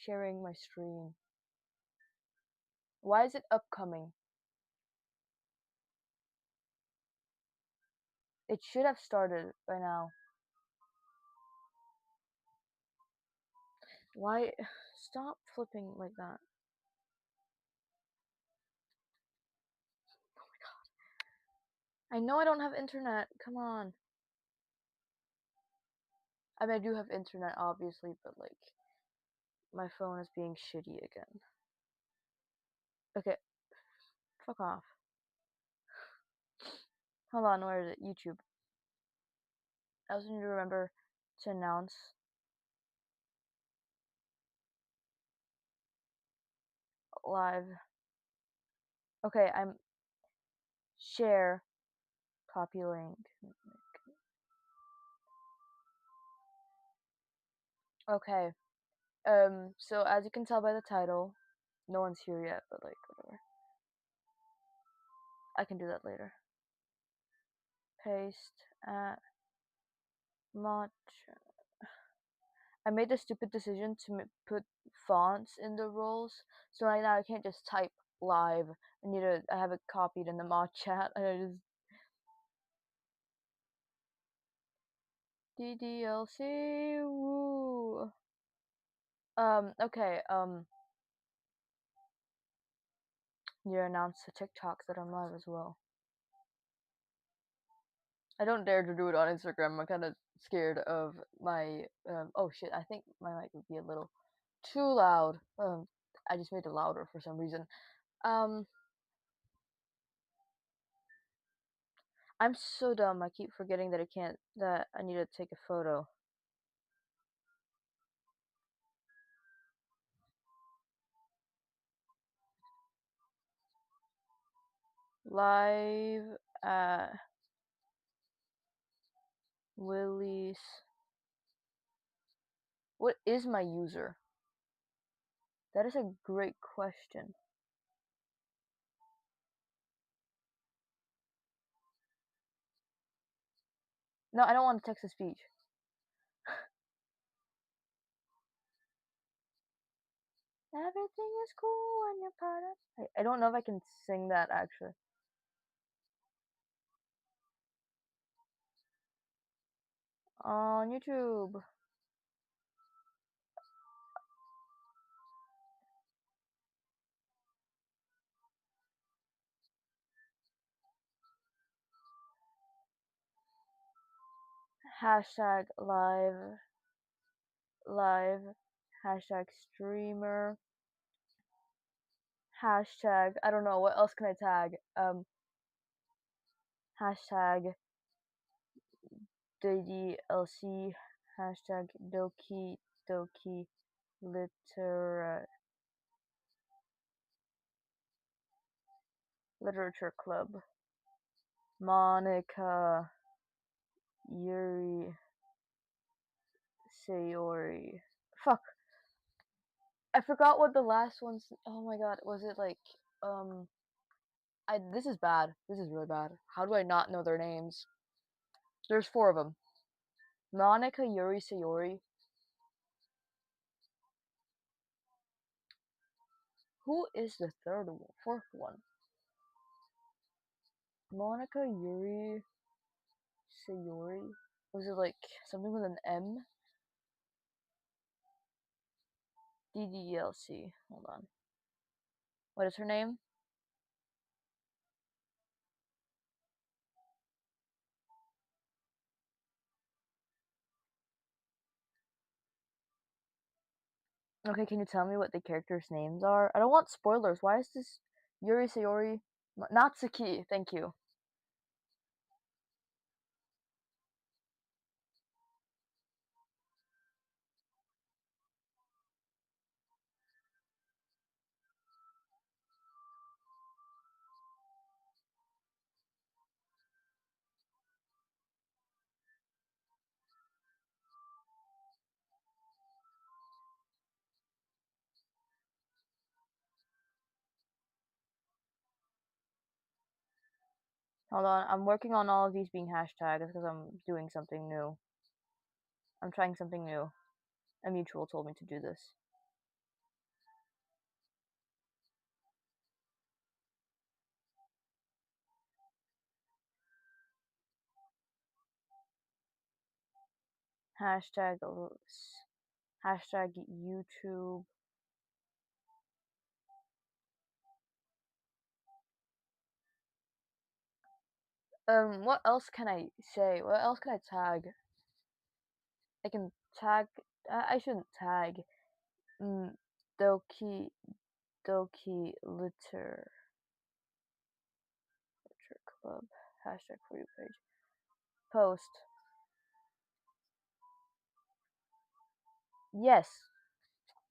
sharing my stream. Why is it upcoming? It should have started by now. Why? Stop flipping like that. Oh my god. I know I don't have internet. Come on. I mean, I do have internet, obviously, but like, my phone is being shitty again. Okay. Fuck off. Hold on, where is it? YouTube. I also need to remember to announce. Live. Okay, I'm share copy link. Okay. So as you can tell by the title, no one's here yet, but like whatever. I can do that later. Paste at much. I made the stupid decision to put fonts in the roles, so right now I can't just type live. I have it copied in the mod chat, and I just Ddlc. Woo. Okay. You announce the TikToks that I'm live as well. I don't dare to do it on Instagram. I'm kind of scared of my. Oh shit! I think my mic would be a little too loud. I just made it louder for some reason. I'm so dumb. I keep forgetting that that I need to take a photo. Live at Willie's. What is my user? That is a great question. No, I don't want text to speech. Everything is cool when you're part of. I don't know if I can sing that actually. On YouTube. Hashtag live, hashtag streamer, hashtag, I don't know, what else can I tag? Hashtag Ddlc, hashtag Doki literature club, Monica, Yuri, Sayori. Fuck. I forgot what the last one's. Oh my god, was it like this is bad. This is really bad. How do I not know their names? There's 4 of them. Monica, Yuri, Sayori. Who is the fourth one? Monica, Yuri, Sayori. Was it like something with an M? Ddlc. Hold on. What is her name? Okay, can you tell me what the characters' names are? I don't want spoilers. Why is this Yuri Sayori? Natsuki, thank you. Hold on, I'm working on all of these being hashtags because I'm doing something new. I'm trying something new. A mutual told me to do this. Hashtag hashtag YouTube. What else can I say? What else can I tag? I can tag. I shouldn't tag. Mm, Ddlc literature club. Hashtag for you page. Post. Yes.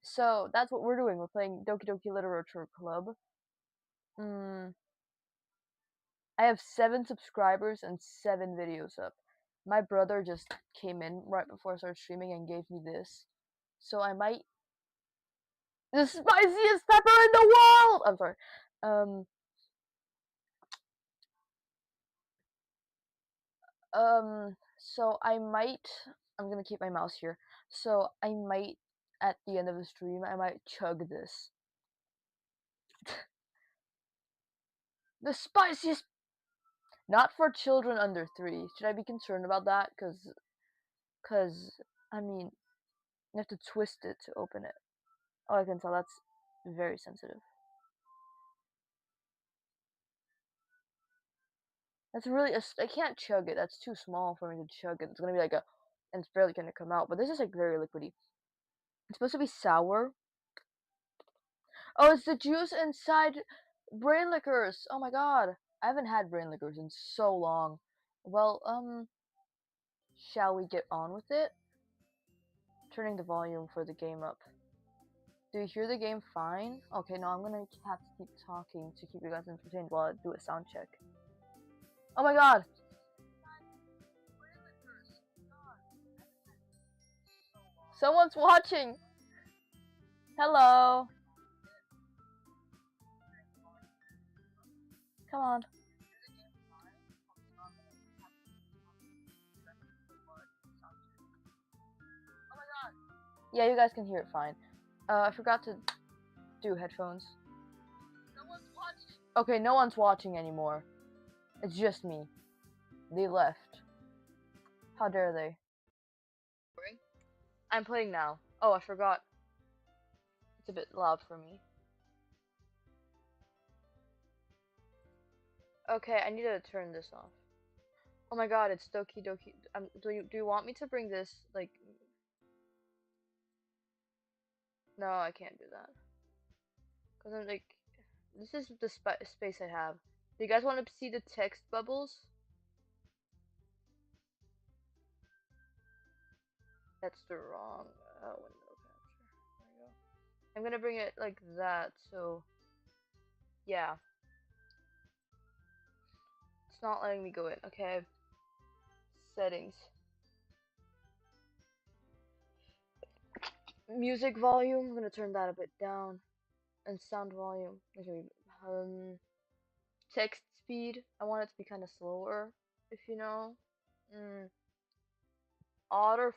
So that's what we're doing. We're playing Ddlc Literature Club. I have 7 subscribers and 7 videos up. My brother just came in right before I started streaming and gave me this. So I might. The spiciest pepper in the world! I'm sorry. So I might. I'm gonna keep my mouse here. So I might, at the end of the stream, I might chug this. The spiciest. Not for children under 3. Should I be concerned about that? Cause I mean, you have to twist it to open it. Oh, I can tell that's very sensitive. That's really. I can't chug it. That's too small for me to chug it. It's gonna be like a. And it's barely gonna come out. But this is like very liquidy. It's supposed to be sour. Oh, it's the juice inside brain liquors. Oh my god. I haven't had brain liquors in so long. Well, shall we get on with it? Turning the volume for the game up. Do you hear the game fine? Okay, no, I'm gonna have to keep talking to keep you guys entertained while I do a sound check. Oh my god! Someone's watching! Hello! Come on. Yeah, you guys can hear it fine. I forgot to do headphones. Okay, no one's watching anymore. It's just me. They left. How dare they? I'm playing now. Oh, I forgot. It's a bit loud for me. Okay, I need to turn this off. Oh my god, it's Doki Doki. Do you want me to bring this, like... No, I can't do that. Because I'm like... This is the space I have. Do you guys want to see the text bubbles? That's the wrong window capture. There we go. I'm gonna bring it like that, so... Yeah. It's not letting me go in. Okay. Settings. Music volume. I'm gonna turn that a bit down. And sound volume. Okay. Text speed. I want it to be kind of slower, if you know. Auto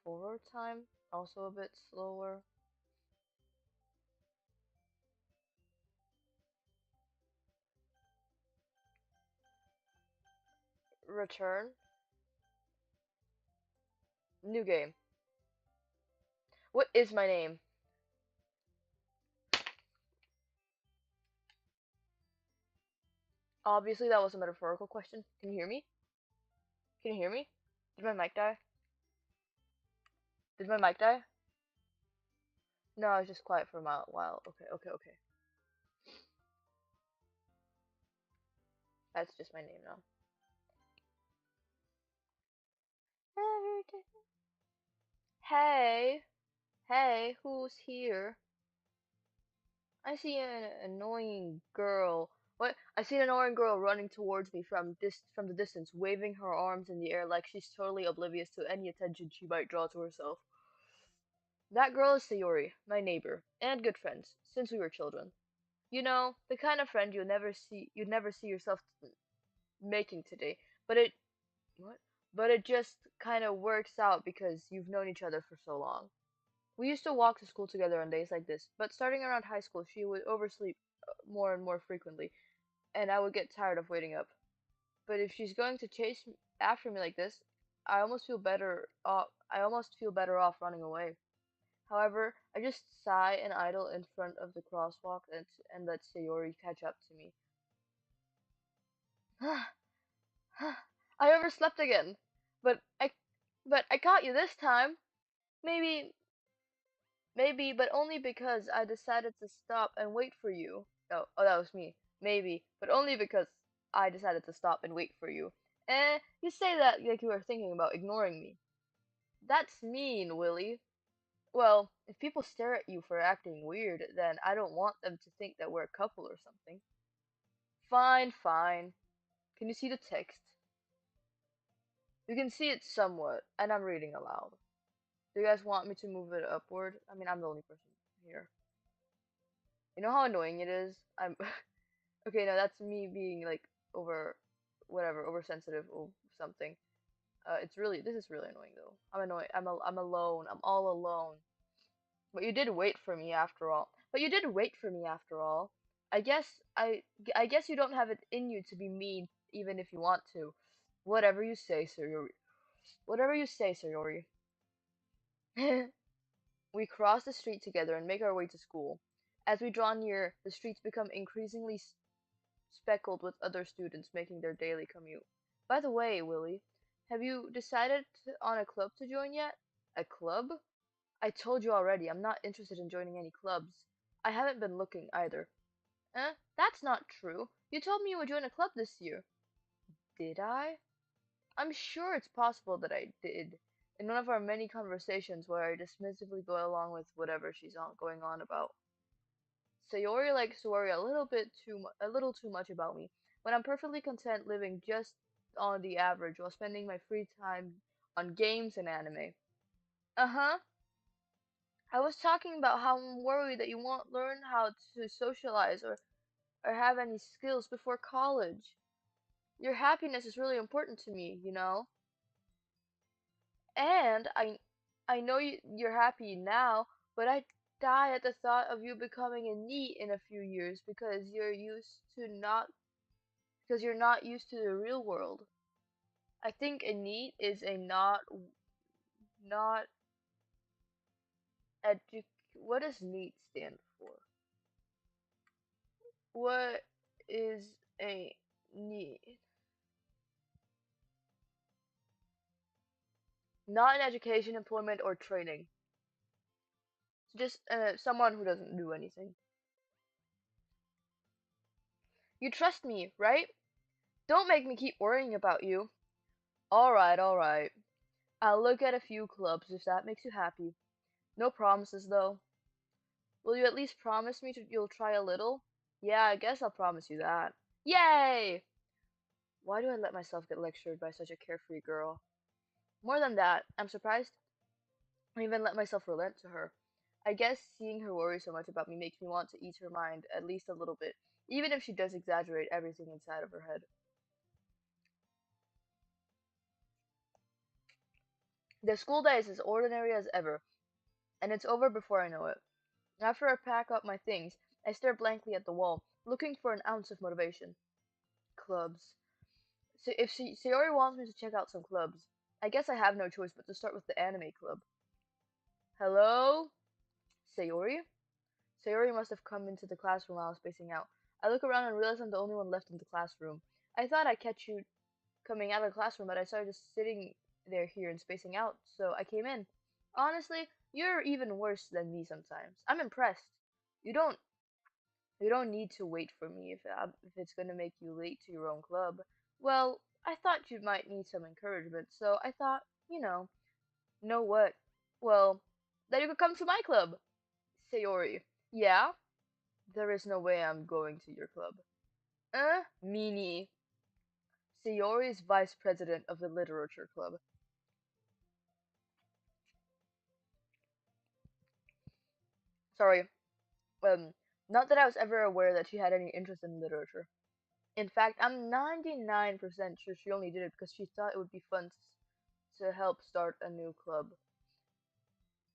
forward time. Also a bit slower. Return. New game. What is my name? Obviously, that was a metaphorical question. Can you hear me? Can you hear me? Did my mic die? Did my mic die? No, I was just quiet for a while. Okay. That's just my name now. Hey, hey, who's here? I see an annoying girl. What? I see an annoying girl running towards me from the distance, waving her arms in the air like she's totally oblivious to any attention she might draw to herself. That girl is Sayori, my neighbor, and good friends, since we were children. You know, the kind of friend you'd never see yourself making today. But it what? But it just kind of works out because you've known each other for so long. We used to walk to school together on days like this, but starting around high school, she would oversleep more and more frequently, and I would get tired of waiting up. But if she's going to chase after me like this, I almost feel better off running away. However, I just sigh and idle in front of the crosswalk and let Sayori catch up to me. I overslept again. But I but I caught you this time. Maybe maybe but only because I decided to stop and wait for you. Oh, that was me. Maybe, but only because I decided to stop and wait for you. You say that like you were thinking about ignoring me. That's mean, Willie. Well, if people stare at you for acting weird, then I don't want them to think that we're a couple or something. Fine, fine. Can you see the text? You can see it somewhat, and I'm reading aloud. Do you guys want me to move it upward? I mean, I'm the only person here. You know how annoying it is? I'm okay, no, that's me being like over whatever, oversensitive or something. This is really annoying though. I'm annoyed. I'm alone. I'm all alone. But you did wait for me after all. But you did wait for me after all. I guess I guess you don't have it in you to be mean even if you want to. Whatever you say, Sayori. Whatever you say, Sayori. We cross the street together and make our way to school. As we draw near, the streets become increasingly speckled with other students making their daily commute. By the way, Willie, have you decided on a club to join yet? A club? I told you already, I'm not interested in joining any clubs. I haven't been looking either. That's not true. You told me you would join a club this year. Did I? I'm sure it's possible that I did. In one of our many conversations where I dismissively go along with whatever she's going on about. Sayori likes to worry a little too much about me, when I'm perfectly content living just on the average while spending my free time on games and anime. Uh-huh. I was talking about how I'm worried that you won't learn how to socialize or have any skills before college. Your happiness is really important to me, you know? And I know you're happy now, but I die at the thought of you becoming a NEET in a few years because you're not used to the real world. I think a NEET is a not edu what does NEET stand for? What is a NEET? Not in education, employment, or training. It's just someone who doesn't do anything. You trust me, right? Don't make me keep worrying about you. Alright, alright. I'll look at a few clubs if that makes you happy. No promises though. Will you at least promise me you'll try a little? Yeah, I guess I'll promise you that. Yay! Why do I let myself get lectured by such a carefree girl? More than that, I'm surprised I even let myself relent to her. I guess seeing her worry so much about me makes me want to ease her mind at least a little bit, even if she does exaggerate everything inside of her head. The school day is as ordinary as ever, and it's over before I know it. After I pack up my things, I stare blankly at the wall, looking for an ounce of motivation. Clubs. So if Sayori wants me to check out some clubs, I guess I have no choice but to start with the anime club. Hello? Sayori? Sayori must have come into the classroom while I was spacing out. I look around and realize I'm the only one left in the classroom. I thought I'd catch you coming out of the classroom, but I started just sitting there here and spacing out, so I came in. Honestly, you're even worse than me sometimes. I'm impressed. You don't You don't need to wait for me if it's gonna make you late to your own club. Well, I thought you might need some encouragement, so I thought, know what? Well, that you could come to my club. Sayori. Yeah? There is no way I'm going to your club. Meanie. Sayori is vice president of the literature club. Sorry. Um, Not that I was ever aware that she had any interest in literature. In fact, I'm 99% sure she only did it because she thought it would be fun to help start a new club.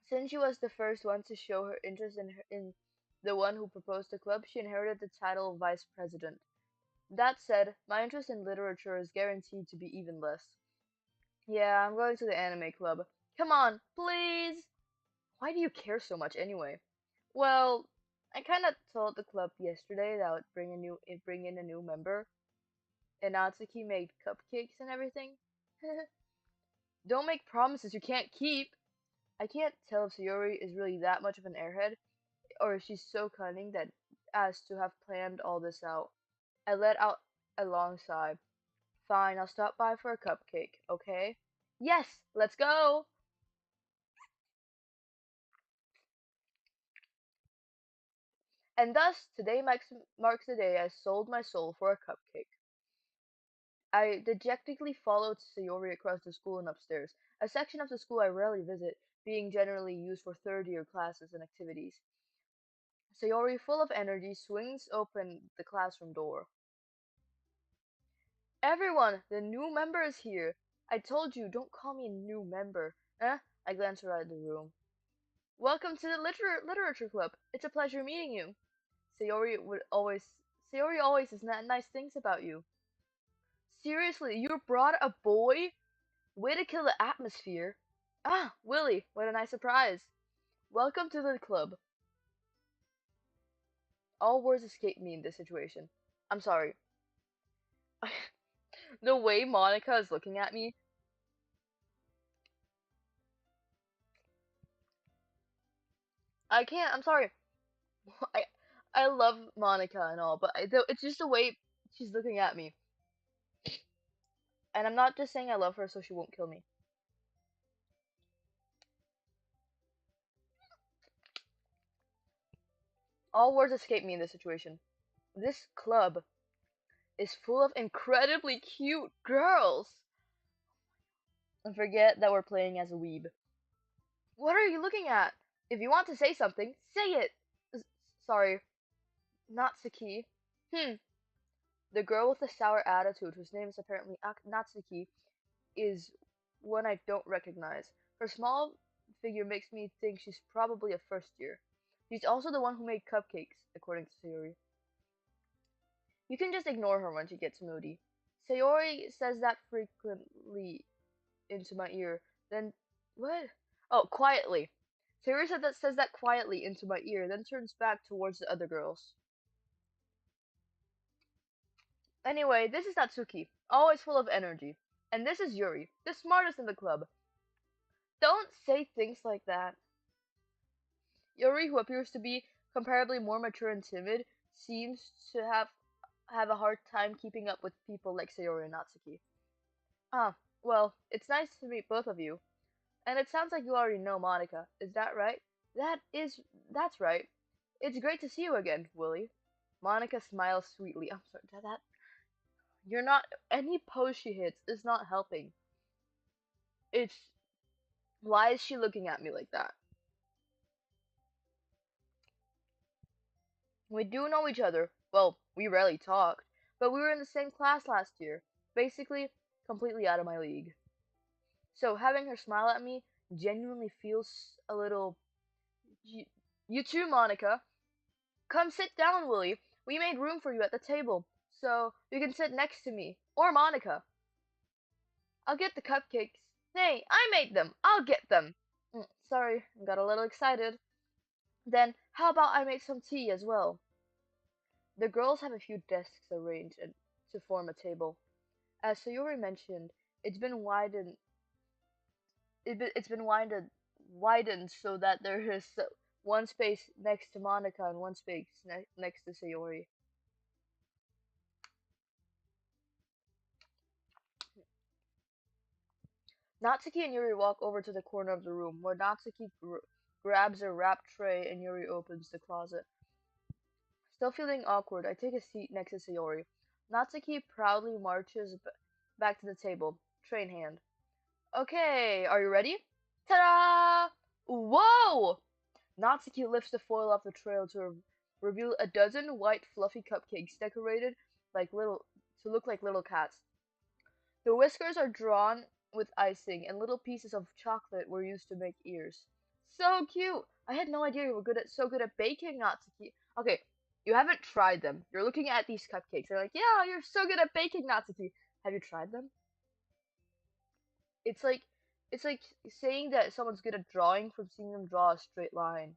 Since she was the first one to show her interest in the one who proposed the club, she inherited the title of vice president. That said, my interest in literature is guaranteed to be even less. Yeah, I'm going to the anime club. Come on, please! Why do you care so much anyway? Well, I kinda told the club yesterday that I would bring in a new member, and Natsuki made cupcakes and everything. Don't make promises you can't keep! I can't tell if Sayori is really that much of an airhead, or if she's so cunning that as to have planned all this out. I let out a long sigh. Fine, I'll stop by for a cupcake, okay? Yes, let's go! And thus, today marks the day I sold my soul for a cupcake. I dejectedly followed Sayori across the school and upstairs, a section of the school I rarely visit, being generally used for third-year classes and activities. Sayori, full of energy, swings open the classroom door. Everyone, the new member is here. I told you, don't call me a new member. Eh? I glanced around the room. Welcome to the literature club. It's a pleasure meeting you. Sayori would always Sayori always says nice things about you. Seriously, you brought a boy? Way to kill the atmosphere. Ah, Willie, what a nice surprise. Welcome to the club. All words escape me in this situation. I'm sorry. The way Monica is looking at me, I can't. I'm sorry. I I love Monica and all, but it's just the way she's looking at me. And I'm not just saying I love her so she won't kill me. All words escape me in this situation. This club is full of incredibly cute girls. And forget that we're playing as a weeb. What are you looking at? If you want to say something, say it. Sorry, Natsuki. Hmm. The girl with the sour attitude, whose name is apparently Natsuki, is one I don't recognize. Her small figure makes me think she's probably a first year. She's also the one who made cupcakes, according to Sayori. You can just ignore her when she gets moody. Sayori says that frequently into my ear. Then what? Oh, quietly. Sayori says that quietly into my ear, then turns back towards the other girls. Anyway, this is Natsuki, always full of energy. And this is Yuri, the smartest in the club. Don't say things like that. Yuri, who appears to be comparably more mature and timid, seems to have a hard time keeping up with people like Sayori and Natsuki. Ah, well, it's nice to meet both of you. And it sounds like you already know Monica. Is that right? That's right. It's great to see you again, Willie. Monica smiles sweetly. I'm sorry, you're not, any pose she hits is not helping. It's, why is she looking at me like that? We do know each other. Well, we rarely talked, but we were in the same class last year. Basically, completely out of my league. So having her smile at me genuinely feels a little. You, you too, Monica. Come sit down, Willie. We made room for you at the table, so you can sit next to me or Monica. I'll get the cupcakes. Hey, I made them. I'll get them. Sorry, I got a little excited. Then, how about I make some tea as well? The girls have a few desks arranged to form a table. As Sayori mentioned, it's been widened. It's been widened so that there is one space next to Monica and one space next to Sayori. Natsuki and Yuri walk over to the corner of the room, where Natsuki grabs a wrapped tray and Yuri opens the closet. Still feeling awkward, I take a seat next to Sayori. Natsuki proudly marches back to the table, tray in hand. Okay, are you ready? Ta-da! Whoa! Natsuki lifts the foil off the tray to reveal a dozen white fluffy cupcakes decorated like little to look like little cats. The whiskers are drawn with icing, and little pieces of chocolate were used to make ears. So cute! I had no idea you were so good at baking, Natsuki. Okay, you haven't tried them. You're looking at these cupcakes. They're like, yeah, you're so good at baking, Natsuki. Have you tried them? It's like it's like saying that someone's good at drawing from seeing them draw a straight line.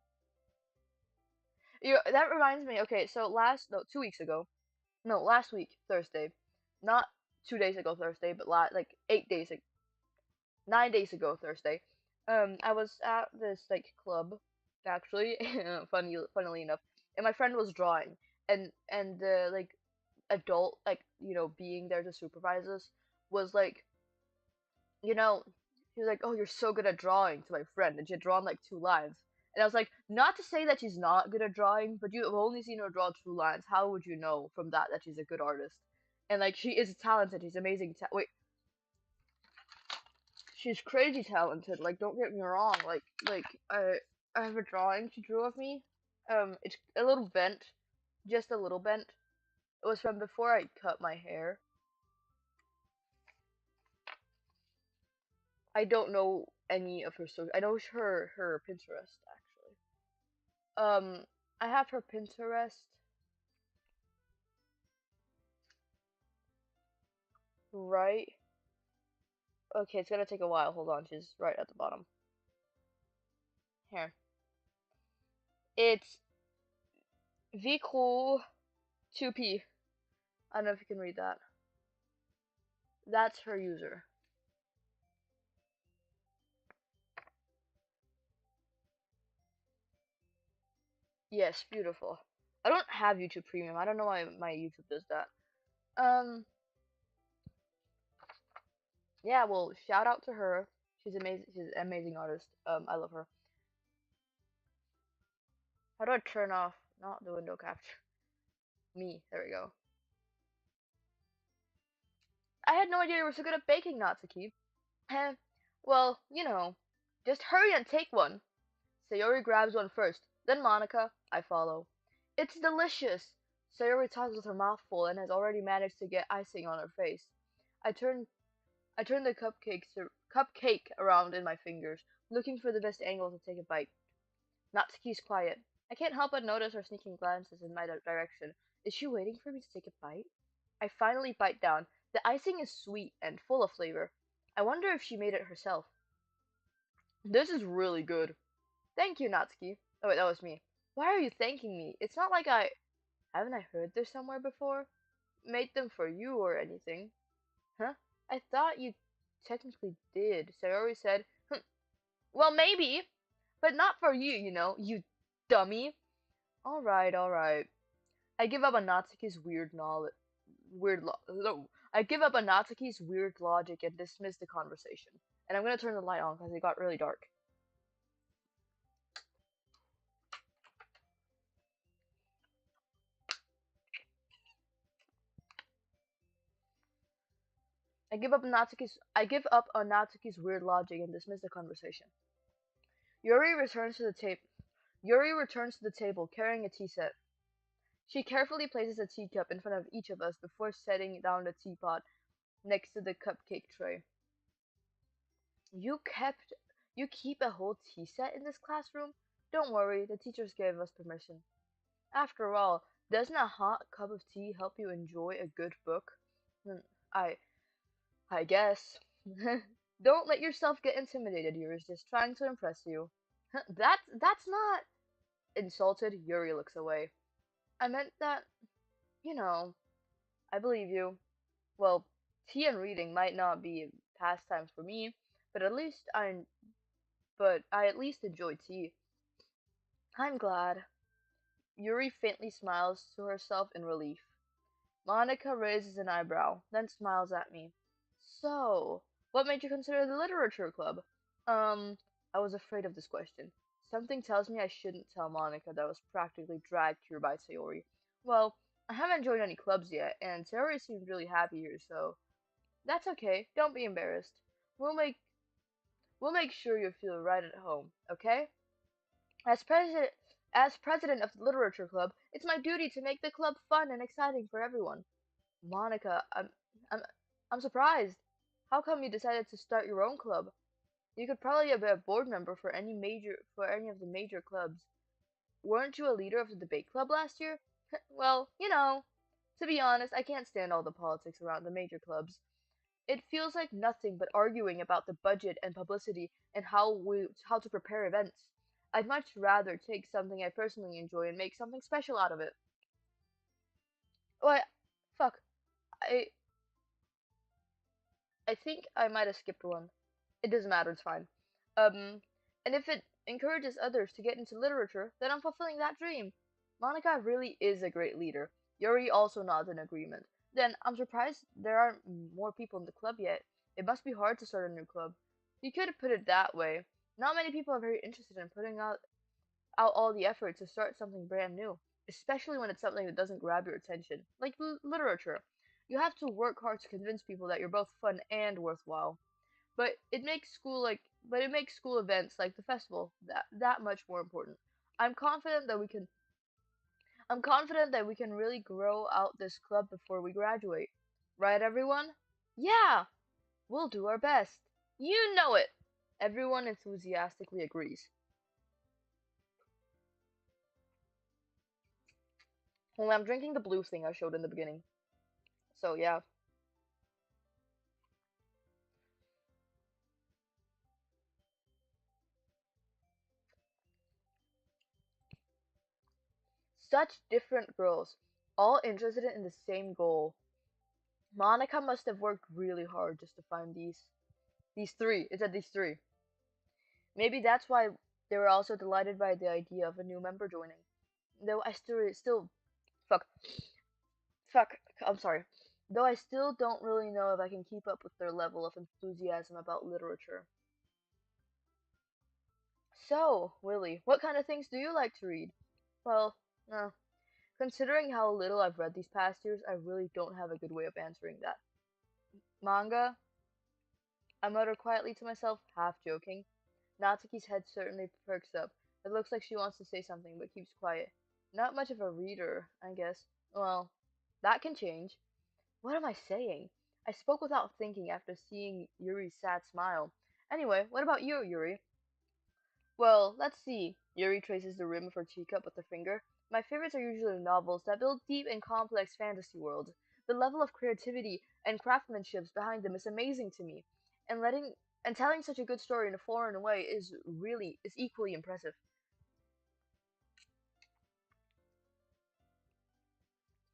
That reminds me. Okay, so last no 2 weeks ago, no last week Thursday, not 2 days ago Thursday, but like 8 days 9 days ago Thursday, I was at this like club, actually, funnily enough, and my friend was drawing, and the like adult like being there to supervise us was like you know he was like, oh, you're so good at drawing to my friend, and she had drawn like 2 lines, and I was like, not to say that she's not good at drawing, but you have only seen her draw 2 lines. How would you know from that she's a good artist? And like she is talented, she's amazing. Wait, she's crazy talented. Like, don't get me wrong. Like I have a drawing she drew of me. It's a little bent, just a little bent. It was from before I cut my hair. I don't know any of her social. I know her Pinterest actually. I have her Pinterest right. Okay, it's gonna take a while. Hold on, she's right at the bottom. Here. It's vcool 2p. I don't know if you can read that. That's her user. Yes, beautiful. I don't have YouTube Premium. I don't know why my YouTube does that. Um, yeah, well, shout out to her. She's amazing. She's an amazing artist. I love her. How do I turn off not the window capture? Me. There we go. I had no idea you were so good at baking, Natsuki. Heh. Well, just hurry and take one. Sayori grabs one first, then Monica. I follow. It's delicious. Sayori talks with her mouth full and has already managed to get icing on her face. I turn I turn the cupcake around in my fingers, looking for the best angle to take a bite. Natsuki's quiet. I can't help but notice her sneaking glances in my direction. Is she waiting for me to take a bite? I finally bite down. The icing is sweet and full of flavor. I wonder if she made it herself. This is really good. Thank you, Natsuki. Oh wait, that was me. Why are you thanking me? It's not like haven't I heard this somewhere before? Made them for you or anything. Huh? I thought you technically did. Sayori said, well, maybe, but not for you, you dummy. Alright, alright. I give up on Natsuki's weird knowledge. No. I give up on Natsuki's weird logic and dismiss the conversation. And I'm gonna turn the light on because it got really dark. I give up on Natsuki's weird logic and dismiss the conversation. Yuri returns to the table. Yuri returns to the table carrying a tea set. She carefully places a teacup in front of each of us before setting down the teapot next to the cupcake tray. You kept you keep a whole tea set in this classroom? Don't worry, the teachers gave us permission. After all, doesn't a hot cup of tea help you enjoy a good book? Hmm, I I guess. Don't let yourself get intimidated. Yuri's just trying to impress you. That's not insulted. Yuri looks away. I meant that, you know, I believe you. Well, tea and reading might not be pastimes for me, but I at least enjoy tea. I'm glad. Yuri faintly smiles to herself in relief. Monica raises an eyebrow, then smiles at me. So, what made you consider the literature club? Um, I was afraid of this question. Something tells me I shouldn't tell Monica that I was practically dragged here by Sayori. Well, I haven't joined any clubs yet, and Sayori seemed really happy here, so that's okay. Don't be embarrassed. We'll make we'll make sure you feel right at home, okay? As president as president of the literature club, it's my duty to make the club fun and exciting for everyone. Monica, I'm I'm surprised. How come you decided to start your own club? You could probably be a board member for any of the major clubs. Weren't you a leader of the debate club last year? Well, to be honest, I can't stand all the politics around the major clubs. It feels like nothing but arguing about the budget and publicity and how to prepare events. I'd much rather take something I personally enjoy and make something special out of it. What? Fuck. I I think I might have skipped one. It doesn't matter, it's fine. Um, and if it encourages others to get into literature, then I'm fulfilling that dream. Monica really is a great leader. Yuri also nods in agreement. Then I'm surprised there aren't more people in the club yet. It must be hard to start a new club. You could have put it that way. Not many people are very interested in putting out all the effort to start something brand new, especially when it's something that doesn't grab your attention, like literature. You have to work hard to convince people that you're both fun and worthwhile. But it makes school events like the festival that much more important. I'm confident that we can I'm confident that we can really grow out this club before we graduate. Right, everyone? Yeah, we'll do our best. You know it. Everyone enthusiastically agrees. Well, I'm drinking the blue thing I showed in the beginning. So yeah, such different girls, all interested in the same goal. Monica must have worked really hard just to find these three. It said these three. Maybe that's why they were also delighted by the idea of a new member joining. Though I still fuck fuck I'm sorry. Though I still don't really know if I can keep up with their level of enthusiasm about literature. So, Willie, what kind of things do you like to read? Well, uh, considering how little I've read these past years, I really don't have a good way of answering that. Manga? I mutter quietly to myself, half joking. Natsuki's head certainly perks up. It looks like she wants to say something, but keeps quiet. Not much of a reader, I guess. Well, that can change. What am I saying? I spoke without thinking after seeing Yuri's sad smile. Anyway, what about you, Yuri? Well, let's see. Yuri traces the rim of her teacup with her finger. My favorites are usually novels that build deep and complex fantasy worlds. The level of creativity and craftsmanship behind them is amazing to me, and letting and telling such a good story in a foreign way is equally impressive.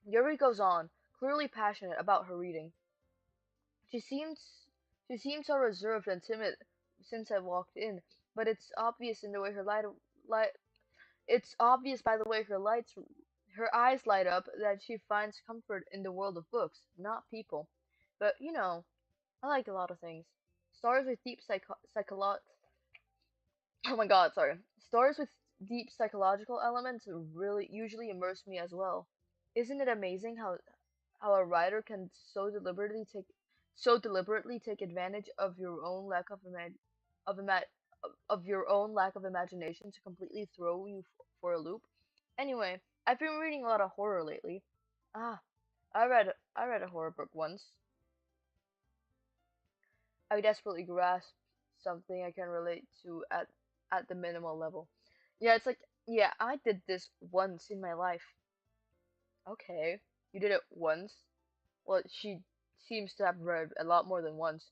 Yuri goes on, clearly passionate about her reading. She seems she seems so reserved and timid since I walked in, but it's obvious in the way light it's obvious by the way her eyes light up that she finds comfort in the world of books, not people. But I like a lot of things. Stories with deep oh my god, sorry. Stories with deep psychological elements really usually immerse me as well. Isn't it amazing how a writer can so deliberately take advantage of your own lack of ima- of your own lack of imagination to completely throw you for a loop? Anyway, I've been reading a lot of horror lately. Ah, I read a horror book once. I desperately grasp something I can relate to at the minimal level. Yeah, it's like yeah, I did this once in my life. Okay, you did it once. Well, she seems to have read a lot more than once.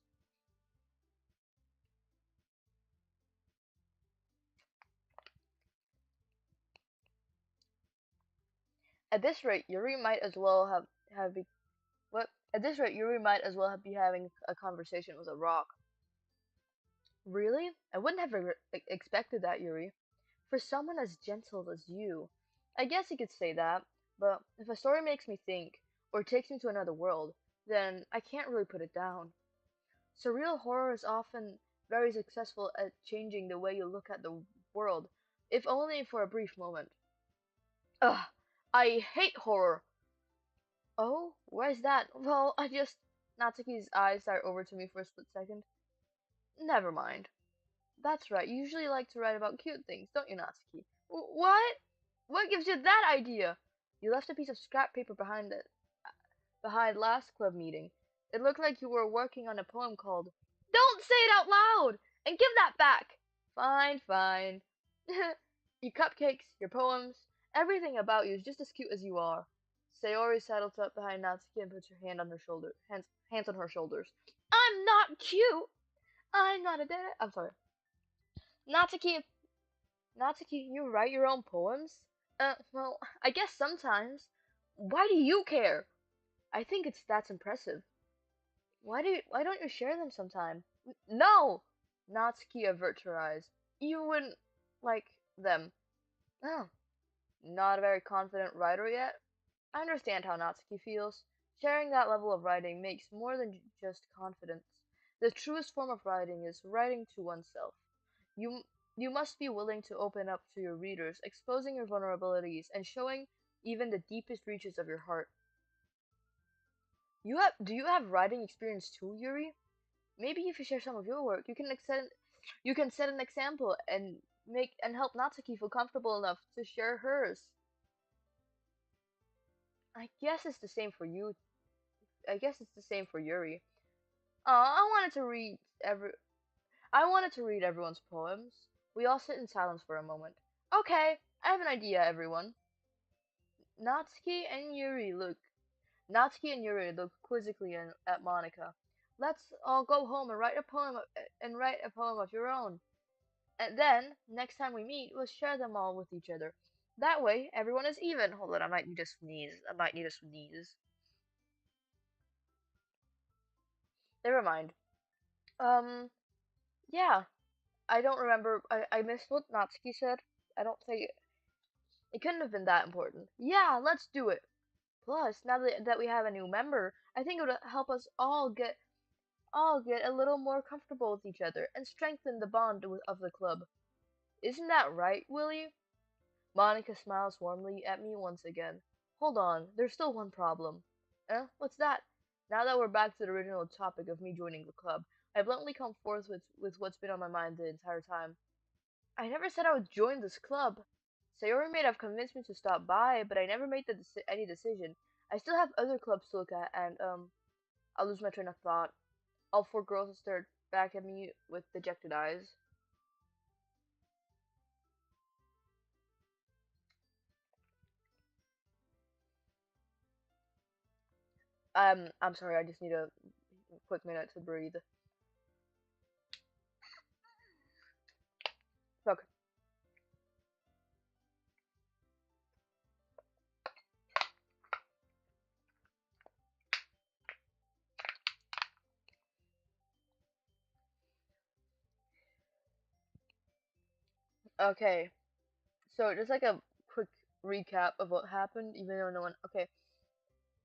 At this rate, Yuri might as well have be what? At this rate, Yuri might as well be having a conversation with a rock. Really? I wouldn't have expected that, Yuri. For someone as gentle as you. I guess you could say that, but if a story makes me think, or takes me to another world, then I can't really put it down. Surreal horror is often very successful at changing the way you look at the world, if only for a brief moment. Ugh, I hate horror. Oh, where's that? Well, I just. Natsuki's eyes start over to me for a split second. Never mind. That's right, you usually like to write about cute things, don't you, Natsuki? What? What gives you that idea? You left a piece of scrap paper behind last club meeting. It looked like you were working on a poem called Don't say it out loud! And give that back! Fine, fine. Your cupcakes, your poems, everything about you is just as cute as you are. Sayori settles up behind Natsuki and puts her hand on her shoulder, hands on her shoulders. I'm not cute. I'm not a dead. I'm sorry. Natsuki, Natsuki, you write your own poems? Well, I guess sometimes. Why do you care? I think that's impressive. Why don't you share them sometime? No! Natsuki averts her eyes. You wouldn't like them. Oh, not a very confident writer yet? I understand how Natsuki feels. Sharing that level of writing makes more than just confidence. The truest form of writing is writing to oneself. You you must be willing to open up to your readers, exposing your vulnerabilities and showing even the deepest reaches of your heart. Do you have writing experience too, Yuri? Maybe if you share some of your work, you can set an example and make and help Natsuki feel comfortable enough to share hers. I guess it's the same for you. I guess it's the same for Yuri. Every I wanted to read everyone's poems. We all sit in silence for a moment. Okay, I have an idea, everyone. Natsuki and Yuri look Natsuki and Yuri look quizzically at Monica. Let's all go home and write a poem of your own. And then, next time we meet, we'll share them all with each other. That way, everyone is even. Hold on, I might need a sneeze. I might need a sneeze. Never mind. Um, yeah. I don't remember. I missed what Natsuki said. I don't think it couldn't have been that important. Yeah, let's do it. Plus, now that we have a new member, I think it would help us all get a little more comfortable with each other and strengthen the bond of the club. Isn't that right, Willie? Monica smiles warmly at me once again. Hold on, there's still one problem. What's that? Now that we're back to the original topic of me joining the club, I bluntly come forth with what's been on my mind the entire time. I never said I would join this club. Sayori may have convinced me to stop by, but I never made any decision. I still have other clubs to look at, and, I'll lose my train of thought. All four girls stared back at me with dejected eyes. I'm sorry, I just need a quick minute to breathe. Fuck. Okay, so just like a quick recap of what happened, even though no one. Okay,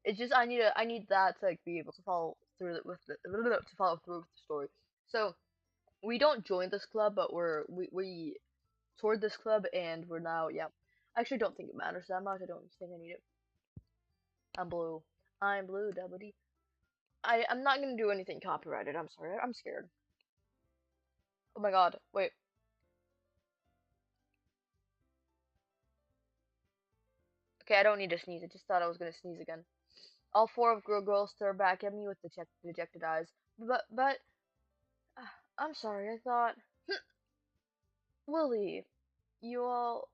it's just I need that to like be able to follow through to follow through with the story. So we don't join this club, but we toured this club and we're now yeah. I actually don't think it matters that much. I don't think I need it. I'm blue. I'm blue, double D. I'm not gonna do anything copyrighted. I'm sorry. I'm scared. Oh my god. Wait. Okay, I don't need to sneeze. I just thought I was gonna sneeze again. All four of girls stare back at me with dejected eyes. But I'm sorry. I thought Willie, you all.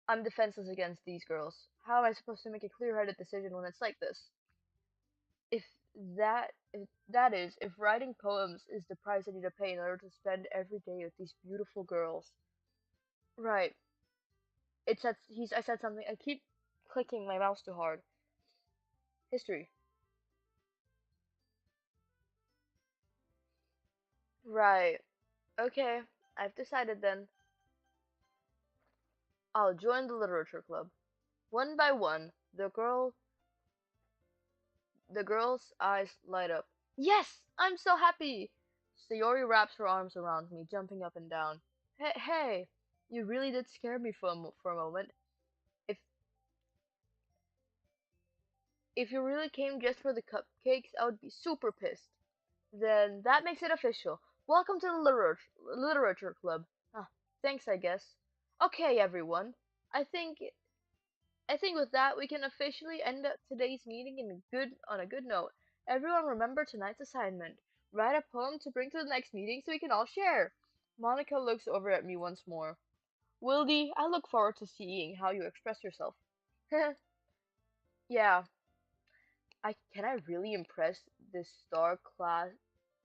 I'm defenseless against these girls. How am I supposed to make a clear-headed decision when it's like this? If writing poems is the price I need to pay in order to spend every day with these beautiful girls. Right. I said something. I keep clicking my mouse too hard. History. Right. Okay. I've decided then. I'll join the literature club. One by one, the girl's eyes light up. Yes! I'm so happy! Sayori wraps her arms around me, jumping up and down. Hey, you really did scare me for a moment. If if you really came just for the cupcakes, I would be super pissed. Then that makes it official. Welcome to the literature club. Ah, thanks, I guess. Okay, everyone. I think I think with that we can officially end up today's meeting on a good note. Everyone remember tonight's assignment. Write a poem to bring to the next meeting so we can all share. Monica looks over at me once more. Wildy, I look forward to seeing how you express yourself. Yeah, I can I really impress this star class,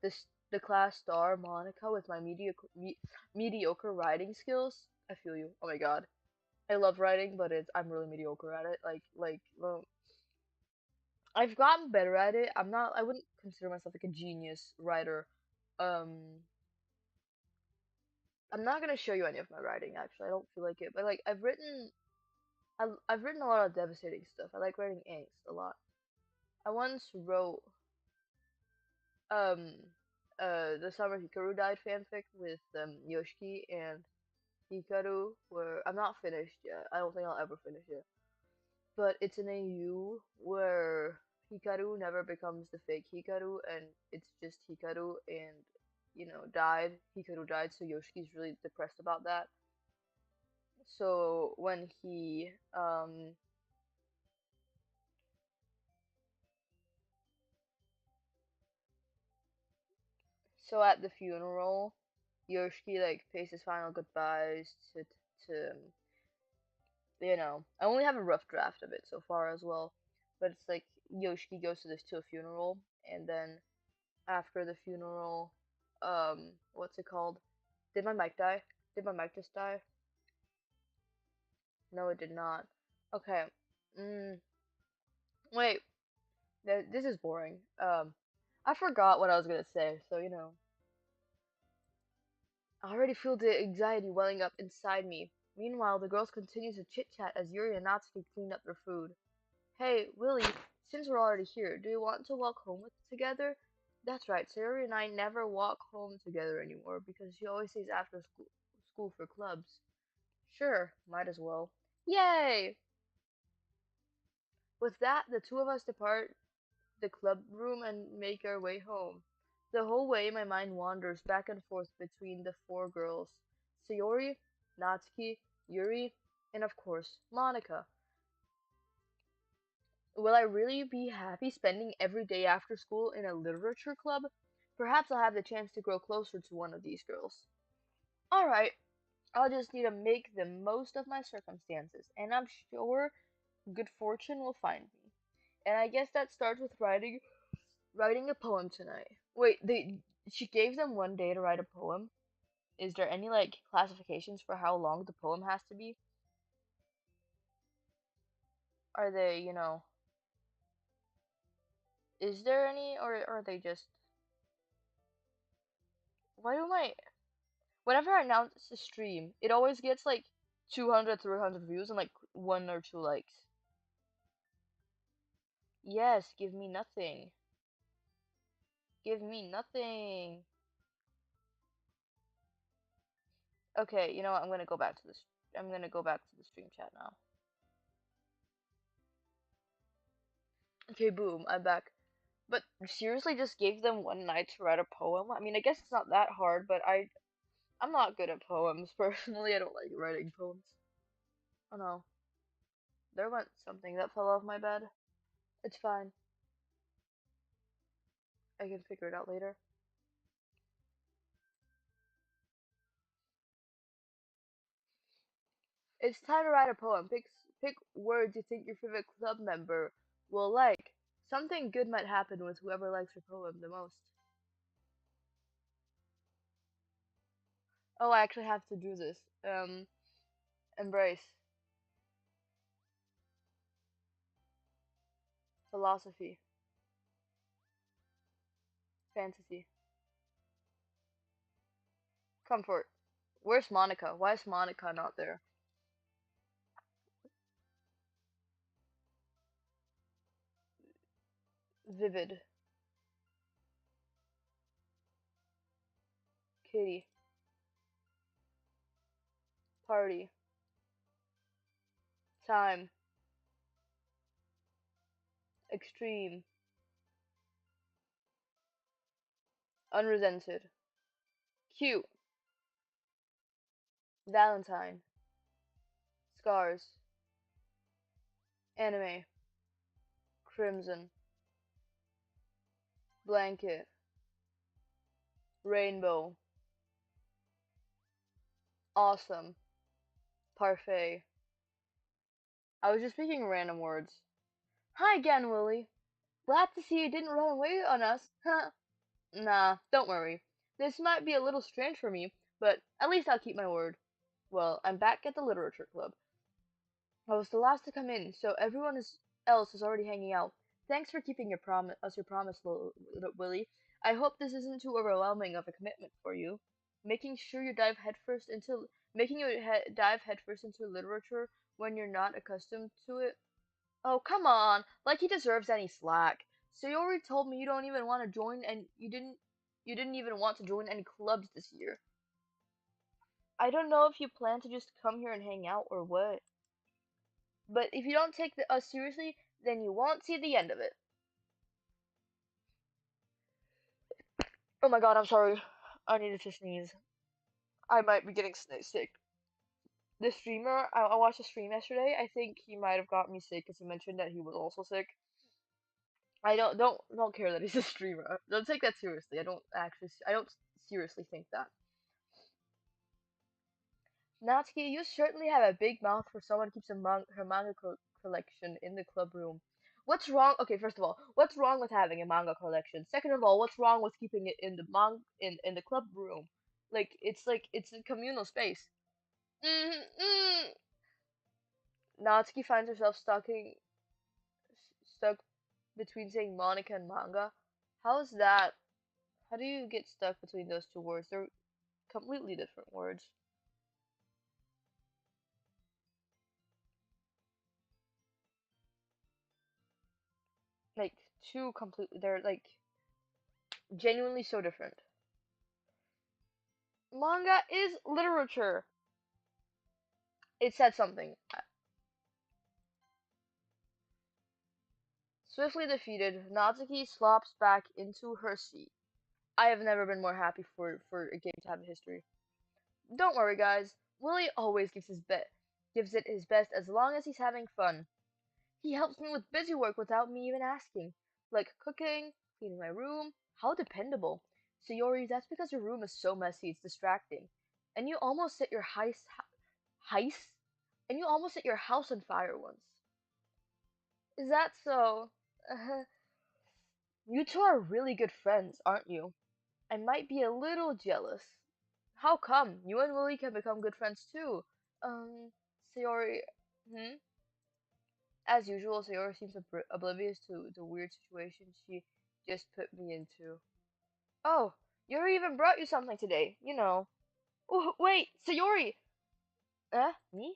the class star Monica with my mediocre writing skills? I feel you. Oh my god, I love writing, but I'm really mediocre at it. Well, I've gotten better at it. I wouldn't consider myself like a genius writer. Um, I'm not gonna show you any of my writing actually. I don't feel like it, but like I've written a lot of devastating stuff. I like writing angst a lot. I once wrote um the Summer Hikaru Died fanfic with Yoshiki and Hikaru, where I'm not finished yet. I don't think I'll ever finish it. But it's an AU where Hikaru never becomes the fake Hikaru and it's just Hikaru and died. Hikaru died, so Yoshiki's really depressed about that. So when he so at the funeral, Yoshiki like pays his final goodbyes to I only have a rough draft of it so far as well, but it's like Yoshiki goes to a funeral, and then after the funeral, what's it called? Did my mic die? Did my mic just die? No, it did not. Okay. Mm, wait. This is boring. I forgot what I was gonna say, so I already feel the anxiety welling up inside me. Meanwhile, the girls continue to chit chat as Yuri and Natsuki clean up their food. Hey, Willie, since we're already here, do you want to walk home together? That's right, Sayori and I never walk home together anymore because she always stays after school for clubs. Sure, might as well. Yay! With that, the two of us depart the club room and make our way home. The whole way, my mind wanders back and forth between the four girls Sayori, Natsuki, Yuri, and of course, Monica. Will I really be happy spending every day after school in a literature club? Perhaps I'll have the chance to grow closer to one of these girls. Alright, I'll just need to make the most of my circumstances, and I'm sure good fortune will find me. And I guess that starts with writing a poem tonight. Wait, she gave them one day to write a poem. Is there any like classifications for how long the poem has to be? Are they, is there any or are they just why do my whenever I announce a stream, it always gets like 200, 300 views and like one or two likes. Yes, give me nothing. Give me nothing. Okay, you know what? I'm gonna go back to this. I'm gonna go back to the stream chat now. Okay, boom, I'm back. But seriously, just gave them one night to write a poem. I mean, I guess it's not that hard, but I'm not good at poems personally. I don't like writing poems. Oh no, there went something that fell off my bed. It's fine. I can figure it out later. It's time to write a poem. Pick words you think your favorite club member will like. Something good might happen with whoever likes your poem the most. Oh, I actually have to do this. Embrace. Philosophy. Fantasy. Comfort. Where's Monica? Why is Monica not there? Vivid. Kitty. Party. Time. Extreme. Unresented. Cute. Valentine. Scars. Anime. Crimson. Blanket. Rainbow. Awesome. Parfait. I was just picking random words. Hi again, Willie. Glad to see you didn't run away on us. Huh? Nah, don't worry. This might be a little strange for me, but at least I'll keep my word. Well, I'm back at the literature club. I was the last to come in, so else is already hanging out. Thanks for keeping your promise, Willie. I hope this isn't too overwhelming of a commitment for you. Making sure you making you dive headfirst into literature when you're not accustomed to it. Oh, come on! Like he deserves any slack. Sayori told me you don't even want to join, and you didn't even want to join any clubs this year. I don't know if you plan to just come here and hang out or what. But if you don't take us seriously, then you won't see the end of it. Oh my god, I'm sorry. I needed to sneeze. I might be getting sick. The streamer, I watched a stream yesterday. I think he might have got me sick because he mentioned that he was also sick. I don't care that he's a streamer. Don't take that seriously. I don't seriously think that. Natsuki, you certainly have a big mouth for someone who keeps her manga collection in the club room. What's wrong? Okay, first of all, what's wrong with having a manga collection? Second of all, what's wrong with keeping it in the in the club room? Like it's a communal space. Mm-hmm. Natsuki finds herself stuck between saying Monica and manga. How is that? How do you get stuck between those two words? They're completely different words. Like they're like genuinely so different. Manga is literature. It said something. Swiftly defeated, Natsuki slops back into her seat. I have never been more happy for a game to have a history. Don't worry, guys. Willie always gives it his best as long as he's having fun. He helps me with busy work without me even asking, like cooking, cleaning my room. How dependable. Sayori, that's because your room is so messy it's distracting. And you almost set your heist? And you almost set your house on fire once. Is that so? You two are really good friends, aren't you? I might be a little jealous. How come? You and Willie can become good friends too. Sayori, hmm? As usual, Sayori seems oblivious to the weird situation she just put me into. Oh, Yuri even brought you something today, you know. Oh, wait, Sayori! Me?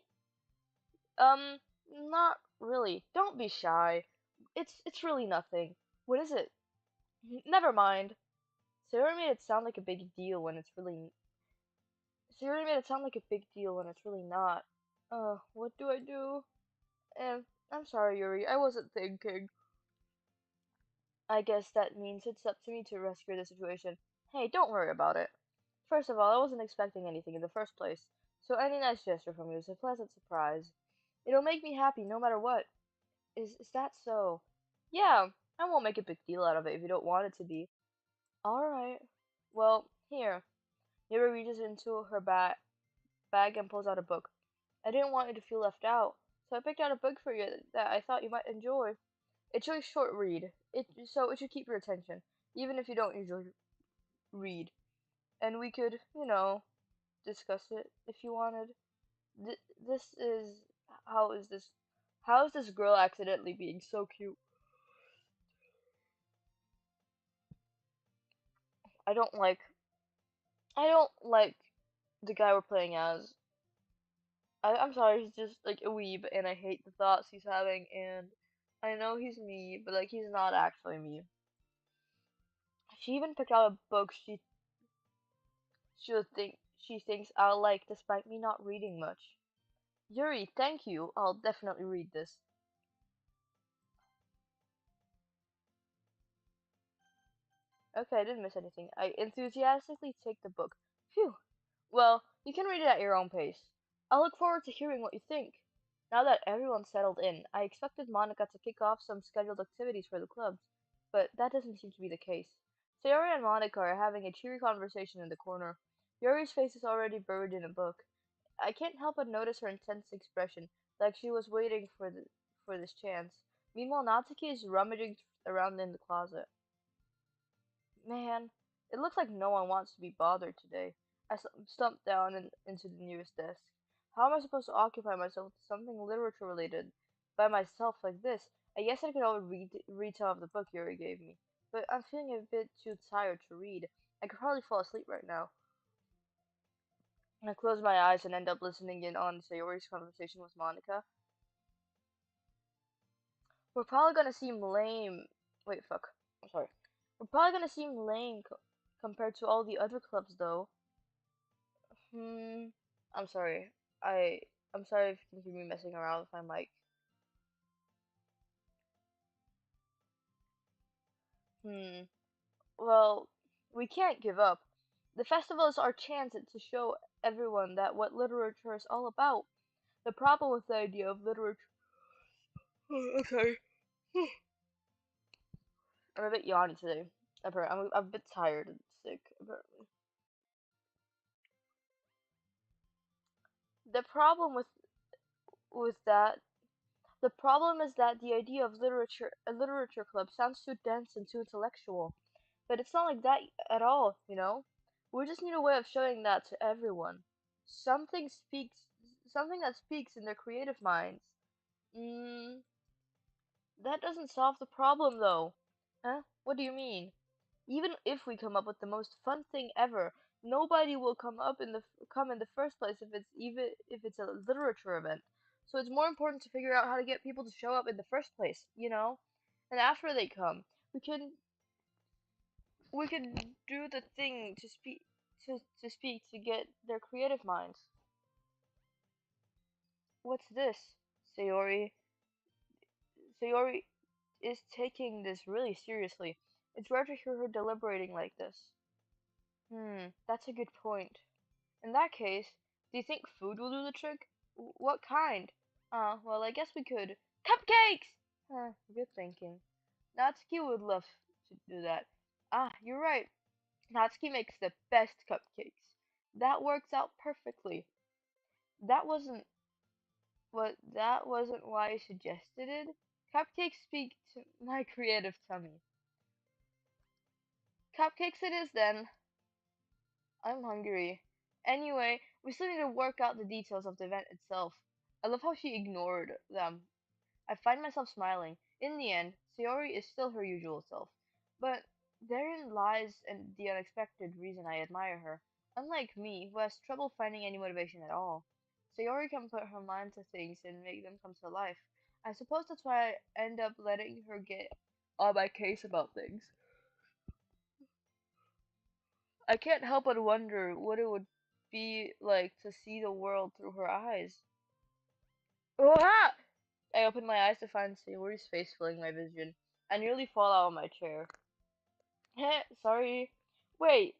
Not really. Don't be shy. It's really nothing. What is it? Never mind. Sayori made it sound like a big deal when it's really. Sayori made it sound like a big deal when it's really not. What do I do? I'm sorry, Yuri. I wasn't thinking. I guess that means it's up to me to rescue the situation. Hey, don't worry about it. First of all, I wasn't expecting anything in the first place, so any nice gesture from you is a pleasant surprise. It'll make me happy no matter what. Is that so? Yeah, I won't make a big deal out of it if you don't want it to be. Alright. Well, here. Yuri reaches into her bag and pulls out a book. I didn't want you to feel left out, so I picked out a book for you that I thought you might enjoy. It's a short read, so it should keep your attention, even if you don't usually read. And we could, discuss it if you wanted. This is how is this? How is this girl accidentally being so cute? I don't like. I don't like the guy we're playing as. I'm sorry, he's just like a weeb, and I hate the thoughts he's having. And I know he's me, but like he's not actually me. She even picked out a book she thinks I'll like, despite me not reading much. Yuri, thank you. I'll definitely read this. Okay, I didn't miss anything. I enthusiastically take the book. Phew. Well, you can read it at your own pace. I look forward to hearing what you think. Now that everyone's settled in, I expected Monica to kick off some scheduled activities for the clubs, but that doesn't seem to be the case. Sayori and Monica are having a cheery conversation in the corner. Yuri's face is already buried in a book. I can't help but notice her intense expression, like she was waiting for this chance. Meanwhile, Natsuki is rummaging around in the closet. Man, it looks like no one wants to be bothered today. I stumped down and into the nearest desk. How am I supposed to occupy myself with something literature related by myself like this? I guess I could always read some of the book Yuri gave me, but I'm feeling a bit too tired to read. I could hardly fall asleep right now. And I close my eyes and end up listening in on Sayori's conversation with Monica. We're probably gonna seem lame. Wait, fuck. I'm sorry. We're probably gonna seem lame compared to all the other clubs, though. Hmm. I'm sorry. I I'm sorry if you can hear me messing around with my mic. Hmm. Well, we can't give up. The festival is our chance to show everyone that what literature is all about. The problem with the idea of literature. I'm sorry. I'm a bit yawny today. I'm a bit tired and sick. Apparently. The problem with that The problem is that the idea of a literature club sounds too dense and too intellectual. But it's not like that at all, you know? We just need a way of showing that to everyone. Something speaks, something that speaks in their creative minds. Mm, that doesn't solve the problem though. Huh? What do you mean? Even if we come up with the most fun thing ever, nobody will come in the first place if it's a literature event. So it's more important to figure out how to get people to show up in the first place, you know? And after they come, we can we can do the thing to speak to get their creative minds. What's this? Sayori Sayori is taking this really seriously. It's rare to hear her deliberating like this. That's a good point. In that case, do you think food will do the trick? What kind? Well, I guess we could. Cupcakes! Huh, good thinking. Natsuki would love to do that. Ah, you're right. Natsuki makes the best cupcakes. That works out perfectly. That wasn't that wasn't why I suggested it. Cupcakes speak to my creative tummy. Cupcakes it is then. I'm hungry. Anyway, we still need to work out the details of the event itself. I love how she ignored them. I find myself smiling. In the end, Sayori is still her usual self. But therein lies the unexpected reason I admire her. Unlike me, who has trouble finding any motivation at all, Sayori can put her mind to things and make them come to life. I suppose that's why I end up letting her get on my case about things. I can't help but wonder what it would be like to see the world through her eyes. Oh, ah! I opened my eyes to find Sayori's face filling my vision. I nearly fall out of my chair. Heh, sorry. Wait,